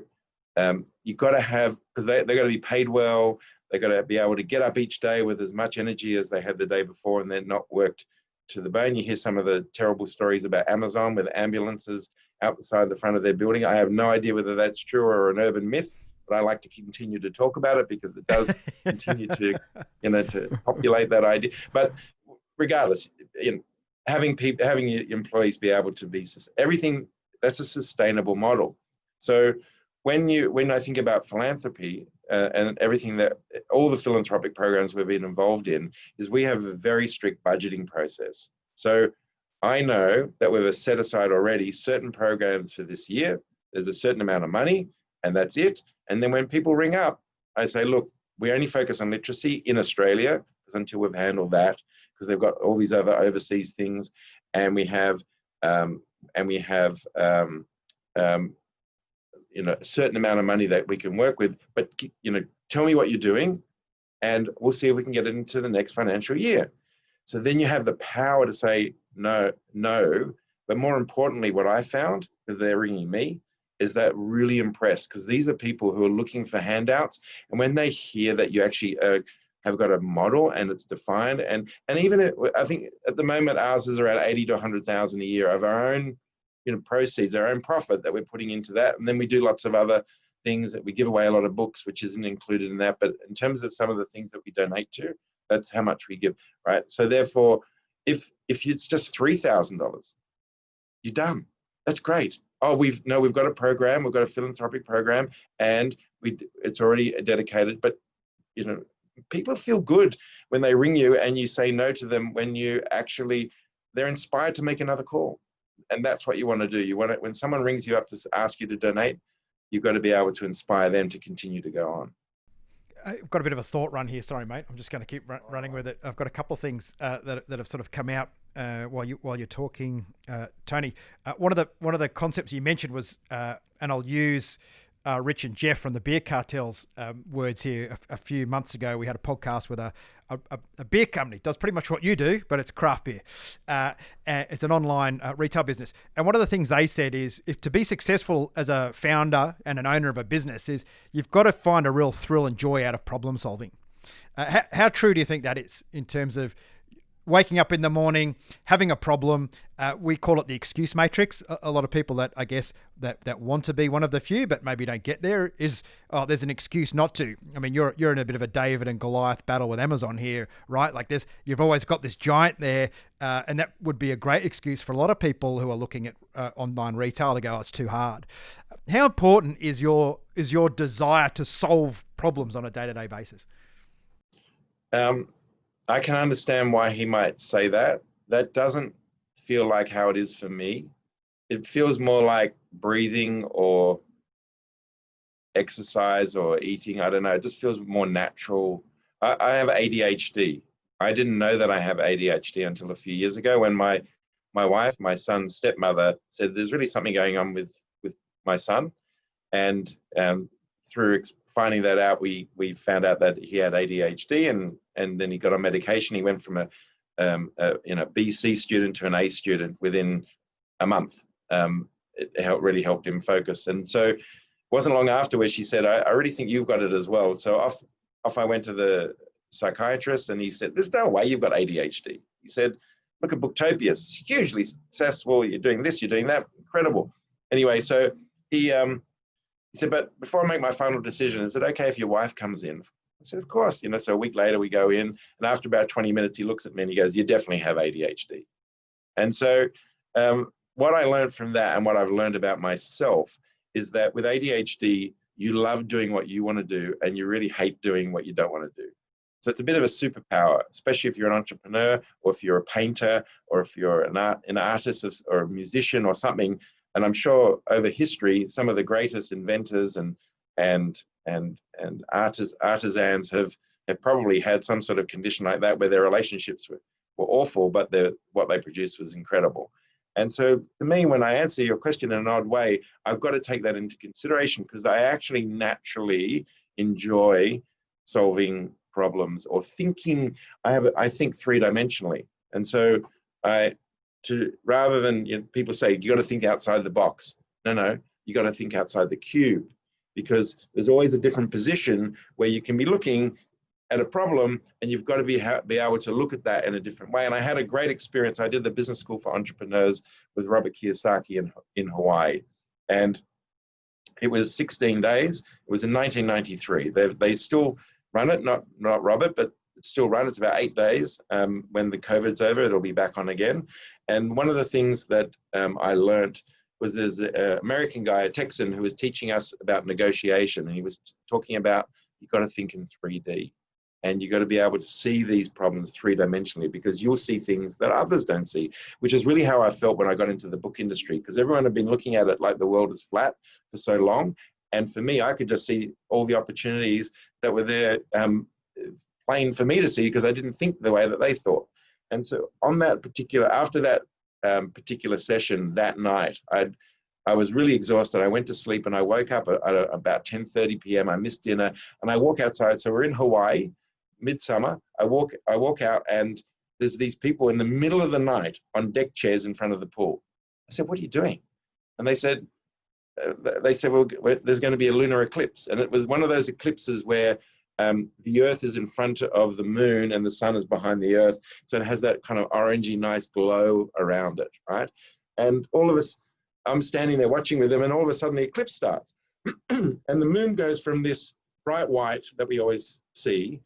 you've got to have, because they're going to be paid well. They've got to be able to get up each day with as much energy as they had the day before, and they're not worked to the bone. You hear some of the terrible stories about Amazon with ambulances outside the front of their building. I have no idea whether that's true or an urban myth, but I like to continue to talk about it because it does continue to, to populate that idea. But regardless, having your employees be able to be everything, that's a sustainable model. So when I think about philanthropy and everything that all the philanthropic programs we've been involved in, is we have a very strict budgeting process. So I know that we've set aside already certain programs for this year. There's a certain amount of money, and that's it. And then when people ring up, I say, look, we only focus on literacy in Australia, because until we've handled that, because they've got all these other overseas things, and we have a certain amount of money that we can work with. But tell me what you're doing, and we'll see if we can get it into the next financial year. So then you have the power to say no. But more importantly, what I found, because they're ringing me, is that really impressed, because these are people who are looking for handouts. And when they hear that you actually have got a model and it's defined, and even I think at the moment ours is around 80 to 100,000 a year of our own proceeds, our own profit that we're putting into that. And then we do lots of other things that we give away, a lot of books, which isn't included in that. But in terms of some of the things that we donate to, that's how much we give, right? So therefore, if it's just $3,000, you're done. That's great. Oh, we've got a program, we've got a philanthropic program, and it's already dedicated. But people feel good when they ring you and you say no to them, when they're inspired to make another call. And that's what you want to do. You want it when someone rings you up to ask you to donate, you've got to be able to inspire them to continue to go on. I've got a bit of a thought run here. Sorry, mate. I'm just going to keep running with it. I've got a couple of things that have sort of come out while you're talking, Tony. One of the concepts you mentioned was, and I'll use Rich and Jeff from the Beer Cartel's words here. A few months ago, we had a podcast with a beer company. It does pretty much what you do, but it's craft beer. It's an online retail business. And one of the things they said is, if to be successful as a founder and an owner of a business is you've got to find a real thrill and joy out of problem solving. How true do you think that is in terms of waking up in the morning, having a problem? We call it the excuse matrix. A lot of people that I guess that want to be one of the few, but maybe don't get there, is, oh, there's an excuse not to. I mean, you're in a bit of a David and Goliath battle with Amazon here, right? Like this, you've always got this giant there, and that would be a great excuse for a lot of people who are looking at online retail to go, oh, it's too hard. How important is your desire to solve problems on a day-to-day basis? I can understand why he might say that. That doesn't feel like how it is for me. It feels more like breathing or exercise or eating. I don't know. It just feels more natural. I have ADHD. I didn't know that I have ADHD until a few years ago when my wife, my son's stepmother, said there's really something going on with my son. And through finding that out, we found out that he had ADHD, and then he got on medication. He went from a BC student to an A student within a month. It really helped him focus. And so it wasn't long afterwards she said, I really think you've got it as well. So off I went to the psychiatrist, and he said, there's no way you've got ADHD. He said, look at Booktopia, it's hugely successful. You're doing this, you're doing that, incredible. Anyway, so he said, but before I make my final decision, is it okay if your wife comes in? I said, of course. So a week later we go in, and after about 20 minutes, he looks at me and he goes, you definitely have ADHD. And so what I learned from that, and what I've learned about myself, is that with ADHD, you love doing what you want to do, and you really hate doing what you don't want to do. So it's a bit of a superpower, especially if you're an entrepreneur, or if you're a painter, or if you're an artist or a musician or something. And I'm sure over history, some of the greatest inventors and artisans have probably had some sort of condition like that, where their relationships were awful, but what they produced was incredible. And so to me, when I answer your question in an odd way, I've got to take that into consideration, because I actually naturally enjoy solving problems or thinking. I think three-dimensionally. And so rather than, people say, you got to think outside the box. No, you got to think outside the cube, because there's always a different position where you can be looking at a problem, and you've got to be able to look at that in a different way. And I had a great experience. I did the business school for entrepreneurs with Robert Kiyosaki in Hawaii, and it was 16 days. It was in 1993. They still run it, not Robert, but it's still run. It's about 8 days. When the COVID's over, it'll be back on again. And one of the things that I learned was there's an American guy, a Texan, who was teaching us about negotiation. And he was talking about, you've got to think in 3D. And you've got to be able to see these problems three-dimensionally, because you'll see things that others don't see, which is really how I felt when I got into the book industry, because everyone had been looking at it like the world is flat for so long. And for me, I could just see all the opportunities that were there plain for me to see, because I didn't think the way that they thought. And so after that particular session that night, I was really exhausted. I went to sleep, and I woke up at about 10:30 p.m. I missed dinner, and I walk outside. So we're in Hawaii, midsummer. I walk out, and there's these people in the middle of the night on deck chairs in front of the pool. I said, what are you doing? And they said, well, there's going to be a lunar eclipse. And it was one of those eclipses where the earth is in front of the moon and the sun is behind the earth. So it has that kind of orangey, nice glow around it, right? And all of us, I'm standing there watching with them, and all of a sudden the eclipse starts. And the moon goes from this bright white that we always see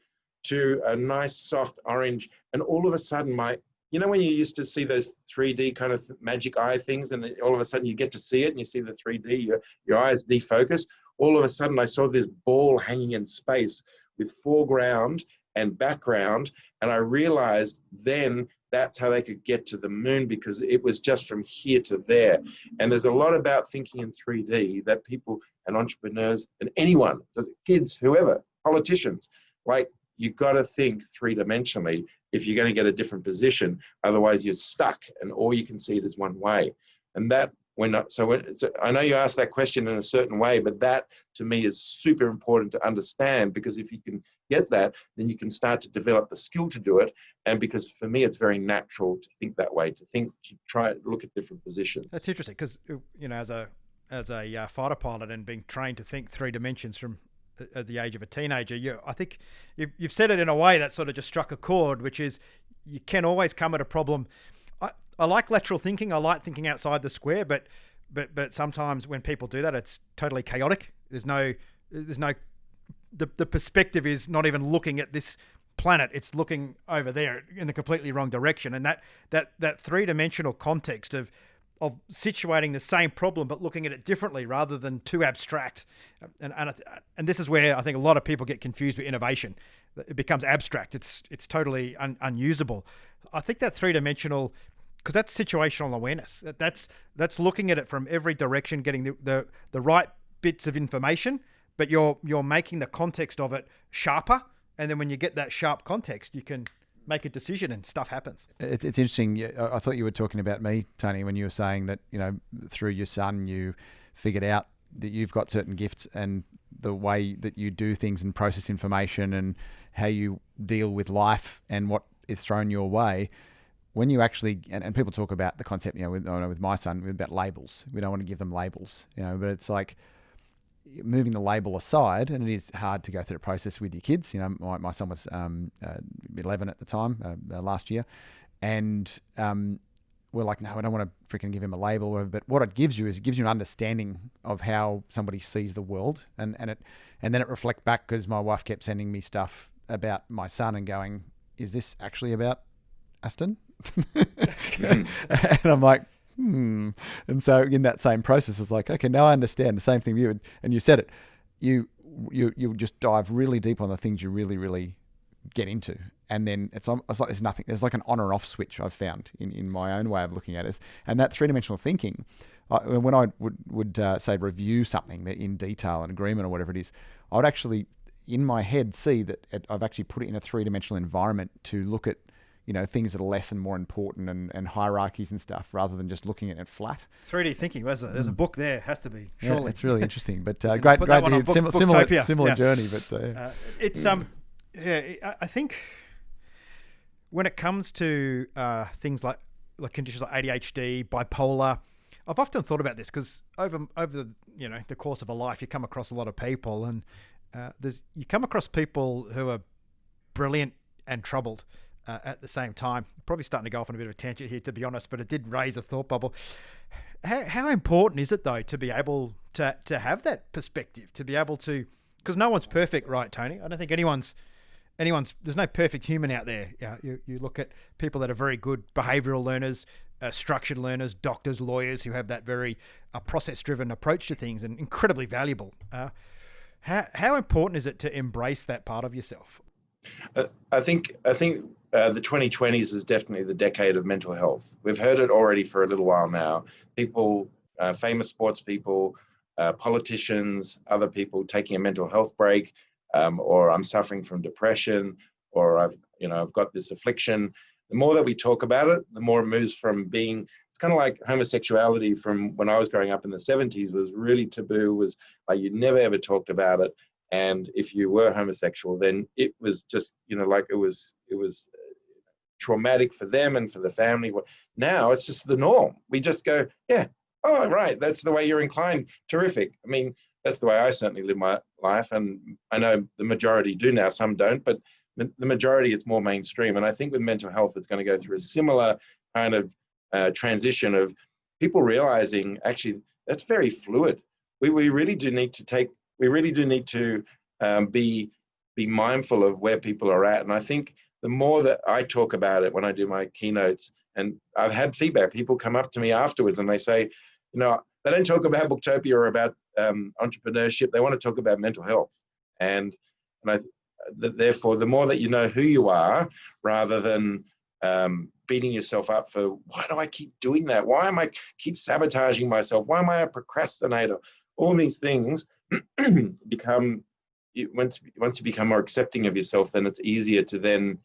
to a nice soft orange. And all of a sudden when you used to see those 3D kind of magic eye things, and all of a sudden you get to see it and you see the 3D, your eyes defocus. All of a sudden I saw this ball hanging in space with foreground and background. And I realized then that's how they could get to the moon, because it was just from here to there. And there's a lot about thinking in 3D that people and entrepreneurs and anyone, kids, whoever, politicians, like, you've got to think three-dimensionally if you're going to get a different position. Otherwise you're stuck, and all you can see it is one way. And that I know you asked that question in a certain way, but that to me is super important to understand, because if you can get that, then you can start to develop the skill to do it. And because for me, it's very natural to think that way, to try to look at different positions. That's interesting, because as a fighter pilot and being trained to think 3 dimensions from at the age of a teenager, I think you've said it in a way that sort of just struck a chord, which is you can always come at a problem. I like lateral thinking. I like thinking outside the square, but sometimes when people do that, it's totally chaotic. There's no the perspective is not even looking at this planet. It's looking over there in the completely wrong direction. And that 3-dimensional context of situating the same problem but looking at it differently rather than too abstract. And this is where I think a lot of people get confused with innovation. It becomes abstract. It's totally unusable. I think that 3-dimensional, because that's situational awareness. That's looking at it from every direction, getting the right bits of information, but you're making the context of it sharper. And then when you get that sharp context, you can make a decision and stuff happens. It's interesting. I thought you were talking about me, Tony, when you were saying that, through your son, you figured out that you've got certain gifts and the way that you do things and process information and how you deal with life and what is thrown your way. When you actually, and people talk about the concept, with my son, about labels. We don't want to give them labels, but it's like moving the label aside, and it is hard to go through the process with your kids. My son was 11 at the time, last year, and we're like, no, I don't want to freaking give him a label. But what it gives you is an understanding of how somebody sees the world, and then it reflects back, because my wife kept sending me stuff about my son and going, is this actually about Aston? And I'm like, And so in that same process, it's like, okay, now I understand the same thing you, and you said it. You just dive really deep on the things you really, really get into. And then it's like there's nothing. There's like an on or off switch I've found in my own way of looking at it. And that 3-dimensional thinking, when I would say review something in detail, an agreement or whatever it is, I would actually, in my head, see that I've actually put it in a 3-dimensional environment to look at things that are less and more important and hierarchies and stuff, rather than just looking at it flat. 3D thinking, there's a book there, has to be, surely. Yeah, it's really interesting, but great to hear. Similar journey, but it's I think when it comes to things like conditions like ADHD, bipolar, I've often thought about this, because over the course of a life, you come across a lot of people, and you come across people who are brilliant and troubled at the same time. Probably starting to go off on a bit of a tangent here, to be honest, but it did raise a thought bubble. How important is it, though, to be able to have that perspective, to be able to, because no one's perfect, right, Tony? I don't think anyone's, there's no perfect human out there. You look at people that are very good behavioral learners, structured learners, doctors, lawyers, who have that very process-driven approach to things, and incredibly valuable. How important is it to embrace that part of yourself? I think the 2020s is definitely the decade of mental health. We've heard it already for a little while now. People, famous sports people, politicians, other people taking a mental health break, or I'm suffering from depression, or I've got this affliction. The more that we talk about it, the more it moves from being, it's kind of like homosexuality from when I was growing up in the 70s was really taboo, was like you never ever talked about it. And if you were homosexual, then it was just, like it was traumatic for them and for the family. Now it's just the norm. We just go, yeah, oh, right, that's the way you're inclined. Terrific. I mean, that's the way I certainly live my life. And I know the majority do now, some don't, but the majority, it's more mainstream. And I think with mental health, it's going to go through a similar kind of transition of people realizing, actually, that's very fluid. We really do need to be mindful of where people are at. And I think the more that I talk about it when I do my keynotes, and I've had feedback, people come up to me afterwards and they say, they don't talk about Booktopia or about entrepreneurship. They want to talk about mental health. And therefore, the more that you know who you are, rather than beating yourself up for, why do I keep doing that? Why am I keep sabotaging myself? Why am I a procrastinator? All these things become, once you become more accepting of yourself, then it's easier to then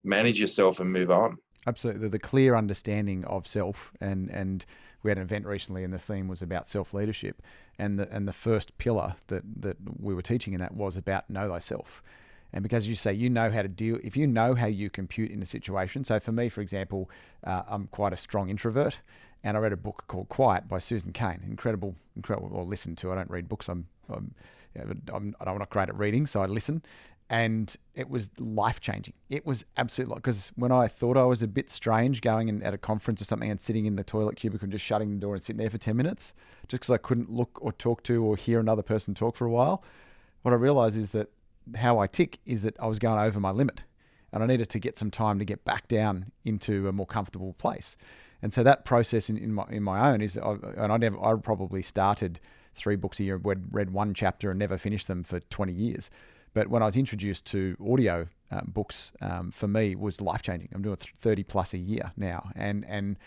manage yourself and move on. Absolutely. The clear understanding of self, and we had an event recently, and the theme was about self-leadership, and the first pillar that we were teaching in that was about know thyself. And because you say you know how to deal, if you know how you compute in a situation. So for me, for example, I'm quite a strong introvert, and I read a book called Quiet by Susan Cain. Incredible, or listened to. I don't read books. I'm not great at reading, so I listen. And it was life-changing. It was absolutely, because when I thought I was a bit strange going in at a conference or something and sitting in the toilet cubicle and just shutting the door and sitting there for 10 minutes, just because I couldn't look or talk to or hear another person talk for a while, what I realized is that how I tick is that I was going over my limit, and I needed to get some time to get back down into a more comfortable place. And so that process in my own is, I probably started 3 books a year, read one chapter and never finished them for 20 years. But when I was introduced to audio books, for me was life-changing. I'm doing 30 plus a year now, and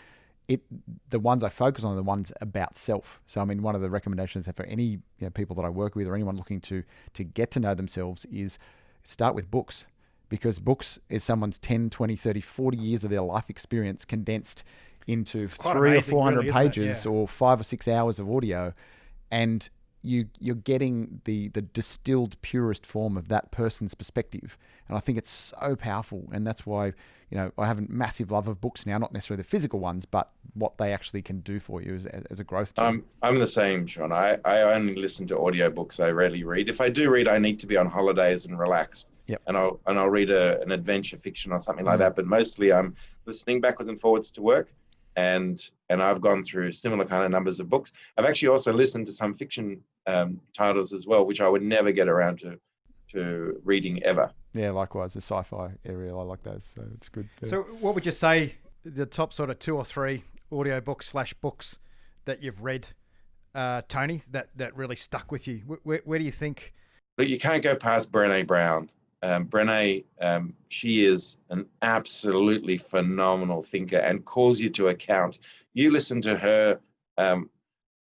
the ones I focus on are the ones about self. So I mean, one of the recommendations for any people that I work with or anyone looking to get to know themselves is start with books, because books is someone's 10, 20, 30, 40 years of their life experience condensed into 300 or 400 really, pages or 5 or 6 hours of audio, and you're getting the distilled purest form of that person's perspective. And I think it's so powerful, and that's why I have a massive love of books now, not necessarily the physical ones, but what they actually can do for you as a growth tool. I'm the same, Sean. I only listen to audiobooks. I rarely read. If I do read, I need to be on holidays and relaxed. Yep. And I'll read an adventure fiction or something like that. But mostly I'm listening backwards and forwards to work. And I've gone through similar kind of numbers of books. I've actually also listened to some fiction titles as well, which I would never get around to reading ever. Yeah, likewise, the sci-fi area, I like those, so it's good. Yeah. So what would you say the top sort of 2 or 3 audiobooks / books that you've read, Tony, that really stuck with you? Where do you think? Look, you can't go past Brené Brown. Brené, she is an absolutely phenomenal thinker and calls you to account. You listen to her,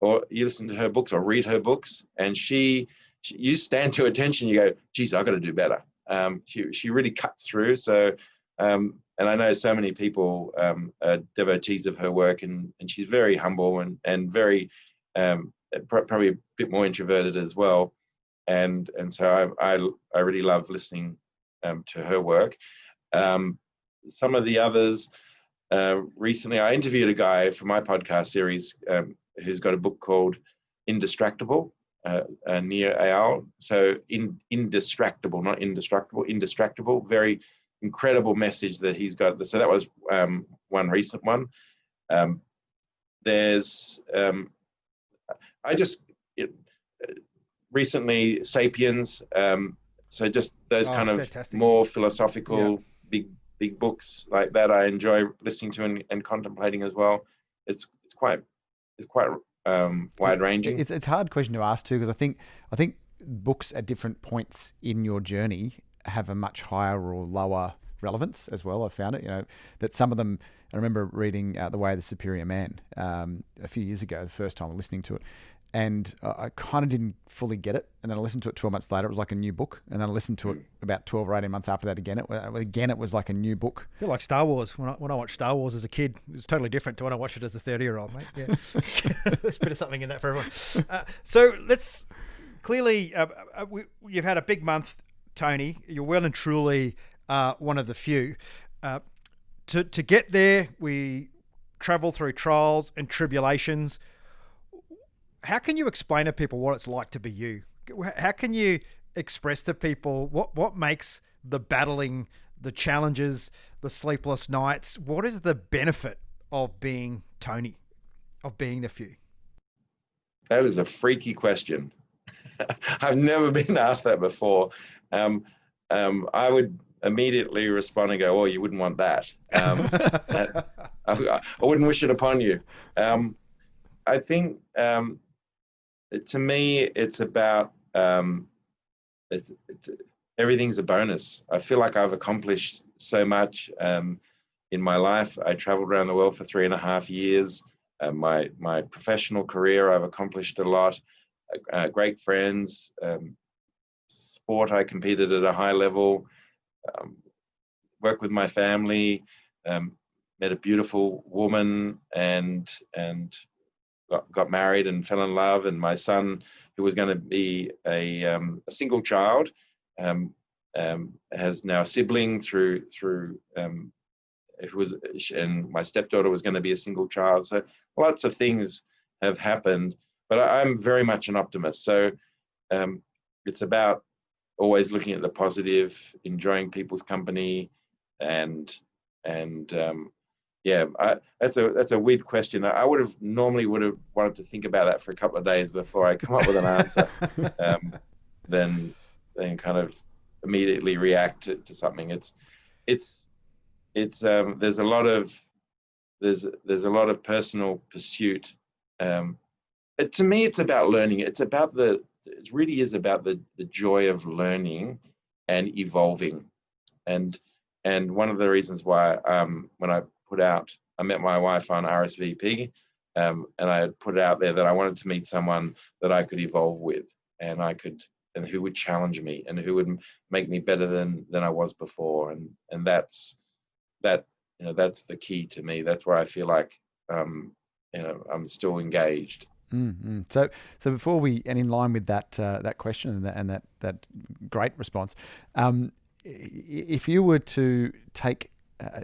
or you listen to her books or read her books, and you stand to attention. You go, geez, I got to do better. She really cuts through. So, and I know so many people are devotees of her work, and she's very humble and very probably a bit more introverted as well. And so I really love listening to her work. Some of the others, recently I interviewed a guy for my podcast series who's got a book called Indistractable, near Ayal. So indistractable, not indestructible, indistractable. Very incredible message that he's got. So that was one recent one. There's recently Sapiens. So just those kind of fantastic, more philosophical, big books like that. I enjoy listening to and contemplating as well. It's quite wide ranging. It's a hard question to ask too, because I think books at different points in your journey have a much higher or lower relevance as well. I've found it, that some of them. I remember reading The Way of the Superior Man a few years ago, the first time listening to it. And I kind of didn't fully get it. And then I listened to it 12 months later. It was like a new book. And then I listened to it about 12 or 18 months after that again. It was like a new book. I feel like Star Wars. When I watched Star Wars as a kid, it was totally different to when I watched it as a 30-year-old, mate. Yeah. There's a bit of something in that for everyone. So let's clearly, you've had a big month, Tony. You're well and truly one of the few. To get there, we travel through trials and tribulations. How can you explain to people what it's like to be you? How can you express to people what makes the battling, the challenges, the sleepless nights? What is the benefit of being Tony, of being the few? That is a freaky question. I've never been asked that before. I would immediately respond and go, "Oh, you wouldn't want that." I wouldn't wish it upon you. I think to me, it's about everything's a bonus. I feel like I've accomplished so much in my life. I traveled around the world for 3.5 years. My professional career, I've accomplished a lot. Great friends. Sport, I competed at a high level. Worked with my family. Met a beautiful woman, and got married and fell in love, and my son, who was going to be a single child, has now a sibling through and my stepdaughter was going to be a single child. So lots of things have happened, but I'm very much an optimist. So it's about always looking at the positive, enjoying people's company, and that's a weird question. I would have wanted to think about that for a couple of days before I come up with an answer, then kind of immediately react to something. It's there's a lot of personal pursuit. To me, it's about learning. It really is about the joy of learning and evolving. And one of the reasons why when I met my wife on RSVP, and I put it out there that I wanted to meet someone that I could evolve with, and who would challenge me, and who would make me better than I was before. And that's the key to me. That's where I feel like I'm still engaged. Mm-hmm. So before and in line with that question and that great response, if you were to take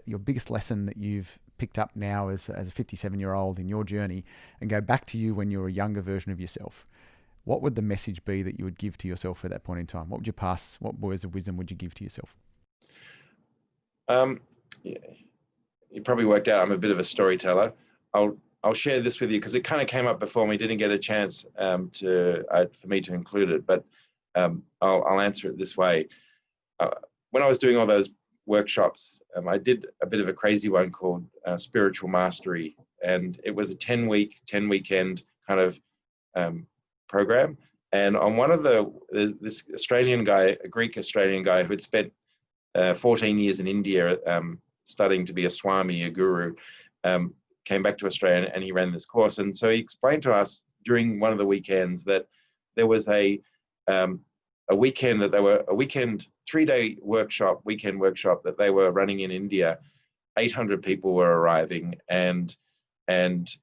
your biggest lesson that you've picked up now as a 57-year-old in your journey and go back to you when you're a younger version of yourself, what would the message be that you would give to yourself at that point in time? What words of wisdom would you give to yourself? Yeah, you probably worked out I'm a bit of a storyteller. I'll share this with you because it kind of came up before me. Didn't get a chance for me to include it, but I'll answer it this way. When I was doing all those workshops, I did a bit of a crazy one called Spiritual Mastery, and it was a 10-weekend kind of program. And on one of this Australian guy, a Greek Australian guy who had spent 14 years in India studying to be a Swami, a guru, came back to Australia and he ran this course. And so he explained to us during one of the weekends that there was a weekend 3-day weekend workshop that they were running in India. 800 people were arriving, and it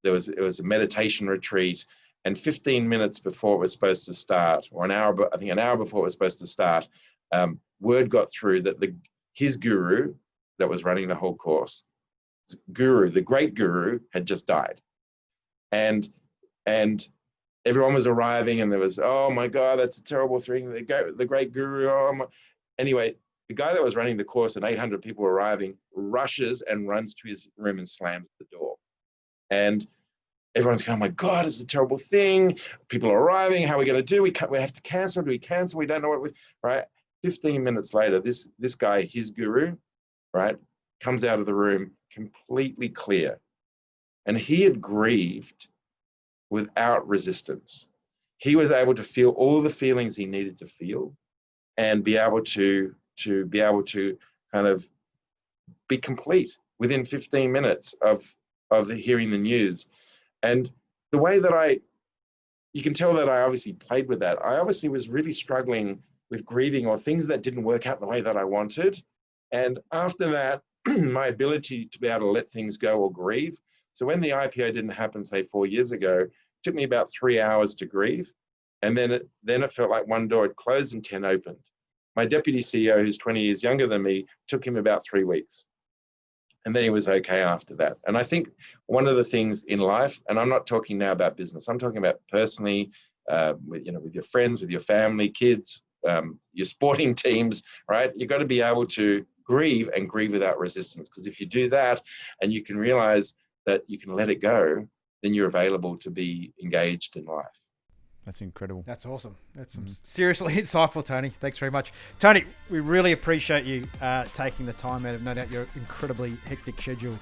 was a meditation retreat. And 15 minutes before it was supposed to start, or an hour before it was supposed to start, word got through that his guru that was running the whole course, the great guru, had just died. And everyone was arriving, and there was, oh my God, that's a terrible thing. The great guru. Anyway, the guy that was running the course and 800 people were arriving rushes and runs to his room and slams the door. And everyone's going, oh my God, it's a terrible thing. People are arriving. How are we going to do? We have to cancel. Do we cancel? We don't know right? 15 minutes later, this guy, his guru, right, comes out of the room completely clear. And he had grieved without resistance. He was able to feel all the feelings he needed to feel and be able to kind of be complete within 15 minutes of hearing the news. And the way that you can tell that I obviously played with that. I obviously was really struggling with grieving or things that didn't work out the way that I wanted. And after that, my ability to be able to let things go or grieve. So when the IPO didn't happen, say 4 years ago, it took me about 3 hours to grieve. And then it felt like one door had closed and 10 opened. My deputy CEO, who's 20 years younger than me, took him about 3 weeks. And then he was okay after that. And I think one of the things in life, and I'm not talking now about business, I'm talking about personally, with your friends, with your family, kids, your sporting teams, right? You've got to be able to grieve and grieve without resistance. Because if you do that and you can realize that you can let it go, then you're available to be engaged in life. That's incredible. That's awesome. That's seriously insightful, Tony. Thanks very much. Tony, we really appreciate you taking the time out of, no doubt, your incredibly hectic schedule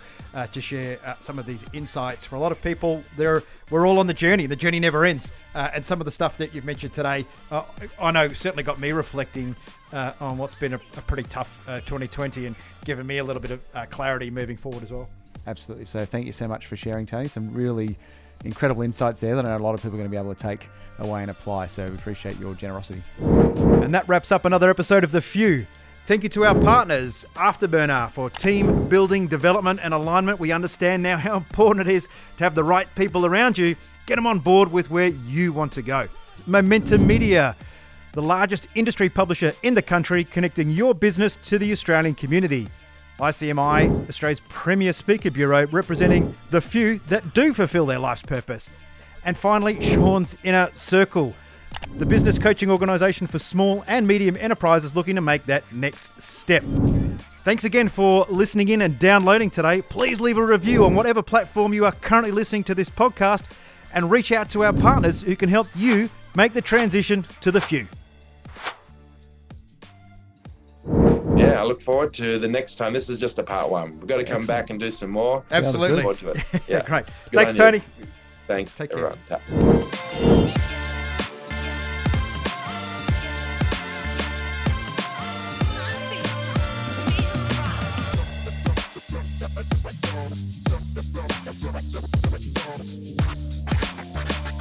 to share some of these insights. For a lot of people, we're all on the journey. The journey never ends. And some of the stuff that you've mentioned today, I know certainly got me reflecting on what's been a pretty tough 2020 and given me a little bit of clarity moving forward as well. Absolutely. So thank you so much for sharing, Tony. Some really incredible insights there that I know a lot of people are going to be able to take away and apply. So we appreciate your generosity. And that wraps up another episode of The Few. Thank you to our partners, Afterburner, for team building, development and alignment. We understand now how important it is to have the right people around you. Get them on board with where you want to go. Momentum Media, the largest industry publisher in the country, connecting your business to the Australian community. ICMI, Australia's premier speaker bureau, representing the few that do fulfill their life's purpose. And finally, Sean's Inner Circle, the business coaching organisation for small and medium enterprises looking to make that next step. Thanks again for listening in and downloading today. Please leave a review on whatever platform you are currently listening to this podcast, and reach out to our partners who can help you make the transition to the few. Yeah, I look forward to the next time. This is just a part one. We've got to come back and do some more. Absolutely. Look forward to it. Yeah. Great. Good Thanks, on Tony. you. Thanks, Take everyone. care.